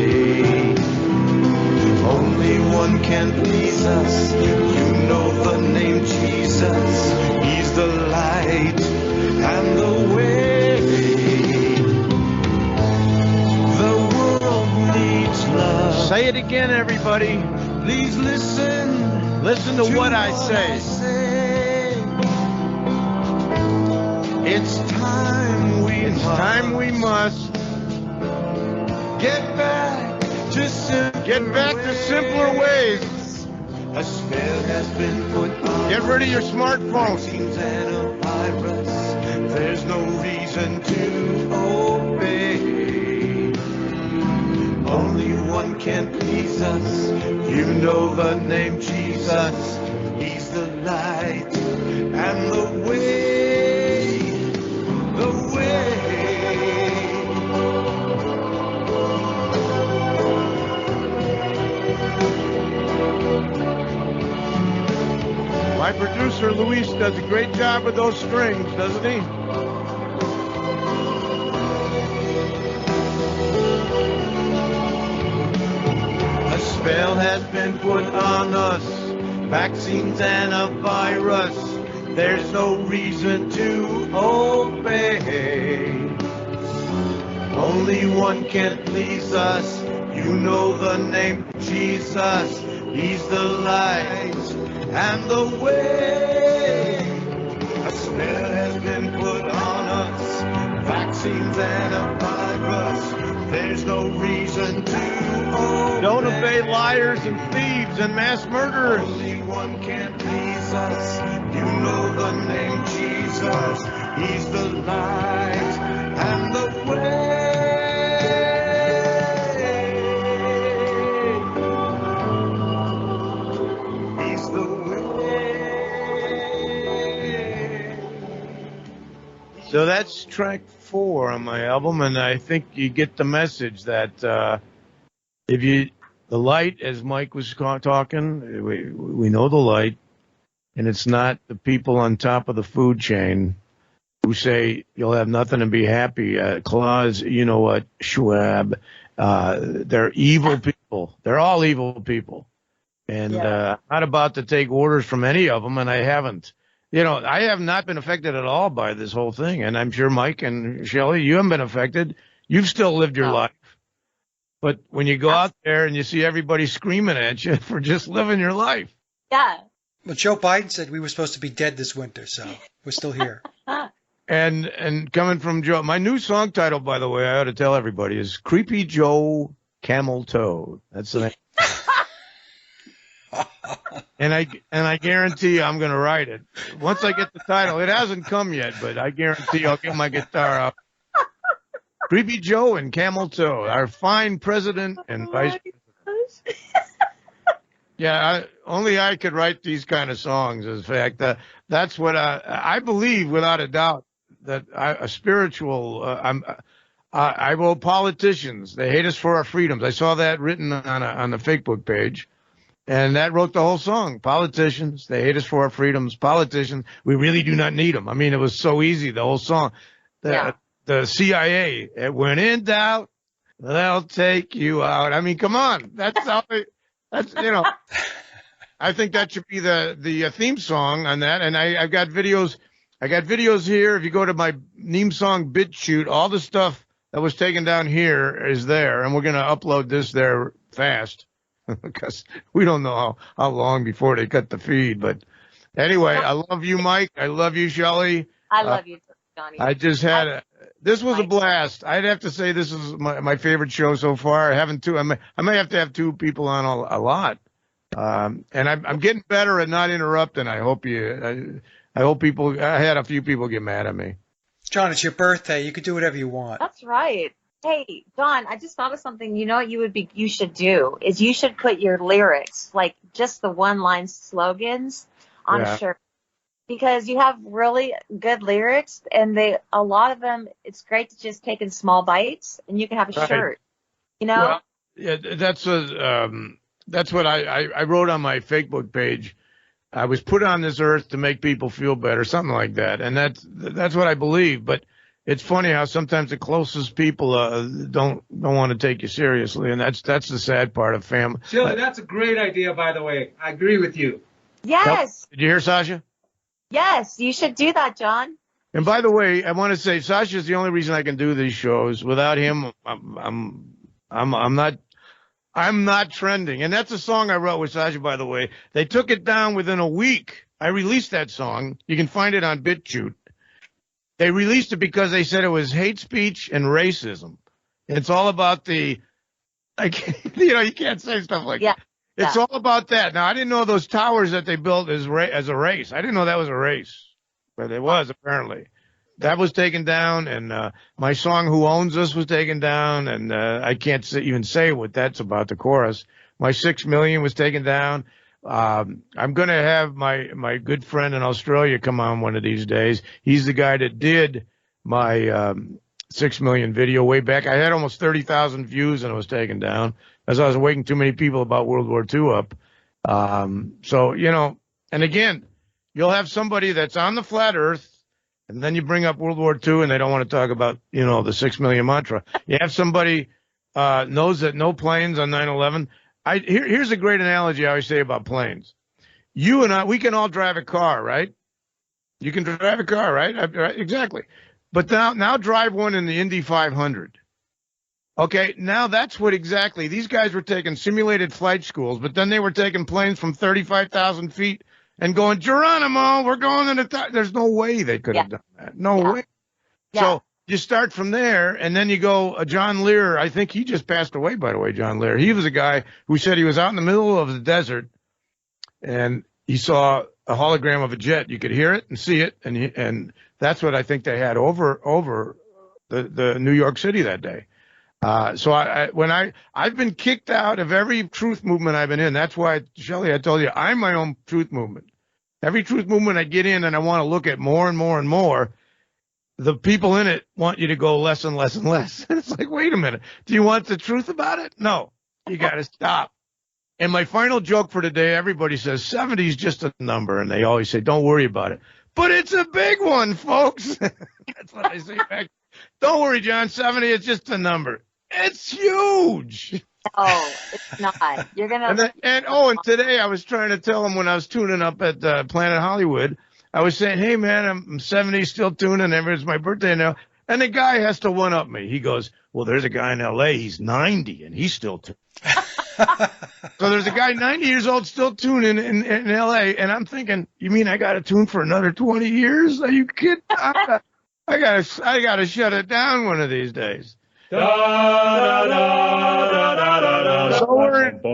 Only one can please us. You know the name Jesus. He's the light and the way. The world needs love. Say it again, everybody. Please listen. Listen to what I say. It's time we must get back to simpler ways. A spell has been put on. Get rid of your smartphone. Vaccines and a virus. There's no reason to obey. Only one can please us. You know the name Jesus. He's the light and the way. The way. My producer, Luis, does a great job with those strings, doesn't he? A spell has been put on us, vaccines and a virus. There's no reason to obey. Only one can please us. You know the name Jesus. He's the light and the way. A spell has been put on us, vaccines and a virus. There's no reason to obey. Don't obey liars and thieves and mass murderers. Only one can please us. You know the name Jesus. He's the light and the way. He's the way. So that's track 4 on my album, and I think you get the message that the light, as Mike was talking, we know the light, and it's not the people on top of the food chain who say you'll have nothing and be happy. Claus, you know what, Schwab, they're evil people. They're all evil people. And I'm not about to take orders from any of them, and I haven't. You know, I have not been affected at all by this whole thing, and I'm sure Mike and Shelley, you haven't been affected. You've still lived your life. But when you go out there and you see everybody screaming at you for just living your life. Yeah. Well, Joe Biden said we were supposed to be dead this winter, so we're still here. And coming from Joe, my new song title, by the way, I ought to tell everybody, is Creepy Joe Camel Toe. That's the name. And I guarantee I'm going to write it. Once I get the title, it hasn't come yet, but I guarantee I'll get my guitar out. Creepy Joe and Camel Toe, our fine president and vice president. Yeah, only I could write these kind of songs. In fact, that's what I believe without a doubt that a spiritual. I will politicians. They hate us for our freedoms. I saw that written on the Facebook page. And that wrote the whole song. Politicians, they hate us for our freedoms. Politicians, we really do not need them. I mean, it was so easy, the whole song. The CIA, when in doubt, they'll take you out. I mean, come on. That's how that's, you know, I think that should be the theme song on that. And I've got videos. I got videos here. If you go to my Niems song BitChute, all the stuff that was taken down here is there, and we're going to upload this there fast because we don't know how long before they cut the feed. But anyway, I love you, Mike. I love you, Shelley. I love you, Johnny. I just had this was a blast. I'd have to say this is my favorite show so far. I may have to have two people on a lot. And I'm getting better at not interrupting. I hope people. I had a few people get mad at me. John, it's your birthday. You could do whatever you want. That's right. Hey, John, I just thought of something. You know what you should do is you should put your lyrics, like just the one-line slogans, on shirts, because you have really good lyrics, and a lot of them. It's great to just take in small bites, and you can have a shirt. You know. Well, yeah, that's what I wrote on my Facebook page. I was put on this earth to make people feel better, something like that. And that's what I believe. But it's funny how sometimes the closest people don't want to take you seriously. And that's the sad part of family. Shelley, that's a great idea, by the way. I agree with you. Yes. Did you hear Sasha? Yes, you should do that, John. And by the way, I want to say Sasha's the only reason I can do these shows. Without him, I'm not trending. And that's a song I wrote with Sasha, by the way. They took it down within a week. I released that song. You can find it on BitChute. They released it because they said it was hate speech and racism. It's all about you can't say stuff like that. It's all about that. Now, I didn't know those towers that they built as a race. I didn't know that was a race. But it was, apparently. That was taken down, and my song "Who Owns Us" was taken down, and I can't even say what that's about. The chorus, my 6 million was taken down. I'm going to have my good friend in Australia come on one of these days. He's the guy that did my 6 million video way back. I had almost 30,000 views, and it was taken down as I was waking too many people about World War II up. So and again, you'll have somebody that's on the flat Earth. And then you bring up World War II, and they don't want to talk about, the 6 million mantra. You have somebody knows that no planes on 9/11. Here's a great analogy I always say about planes. You and I, we can all drive a car, right? You can drive a car, right? Right, exactly. But now drive one in the Indy 500. Okay, now that's what exactly. These guys were taking simulated flight schools, but then they were taking planes from 35,000 feet and going, Geronimo, we're going in there's no way they could have done that. No way. Yeah. So you start from there, and then you go, John Lear, I think he just passed away, by the way, John Lear. He was a guy who said he was out in the middle of the desert, and he saw a hologram of a jet. You could hear it and see it, and that's what I think they had over the New York City that day. So I've been kicked out of every truth movement I've been in. That's why, Shelley, I told you, I'm my own truth movement. Every truth movement I get in and I want to look at more and more and more, the people in it want you to go less and less and less. And it's like, wait a minute. Do you want the truth about it? No, you got to stop. And my final joke for today, everybody says 70 is just a number. And they always say, don't worry about it. But it's a big one, folks. That's what I say back. Don't worry, John. 70 is just a number. It's huge. Oh, it's not. You're gonna. And today I was trying to tell him when I was tuning up at Planet Hollywood, I was saying, "Hey man, I'm 70, still tuning. It's my birthday now." And the guy has to one up me. He goes, "Well, there's a guy in L.A. He's 90 and he's still tuning." So there's a guy 90 years old still tuning in L.A. And I'm thinking, you mean I got to tune for another 20 years? Are you kidding? I gotta shut it down one of these days. So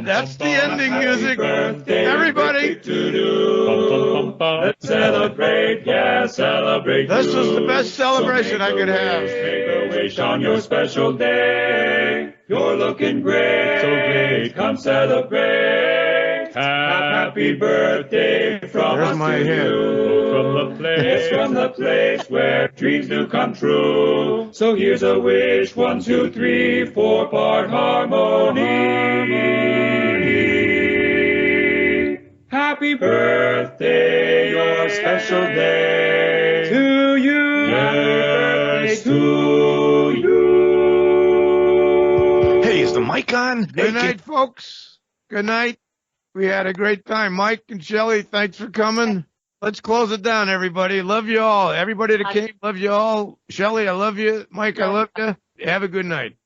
that's the ending music. Everybody, let's celebrate, celebrate. This is the best celebration I could have. Make a wish on your special day. You're looking great, so great. Come celebrate. Happy birthday from us to you. From the place where dreams do come true. So here's a wish, 1, 2, 3, 4-part harmony. Happy birthday, your special day. To you. Yes, to you. Hey, is the mic on? Good night, folks. Good night. We had a great time. Mike and Shelley, thanks for coming. Let's close it down, everybody. Love you all. Everybody that came, love you all. Shelley, I love you. Mike, I love you. Have a good night.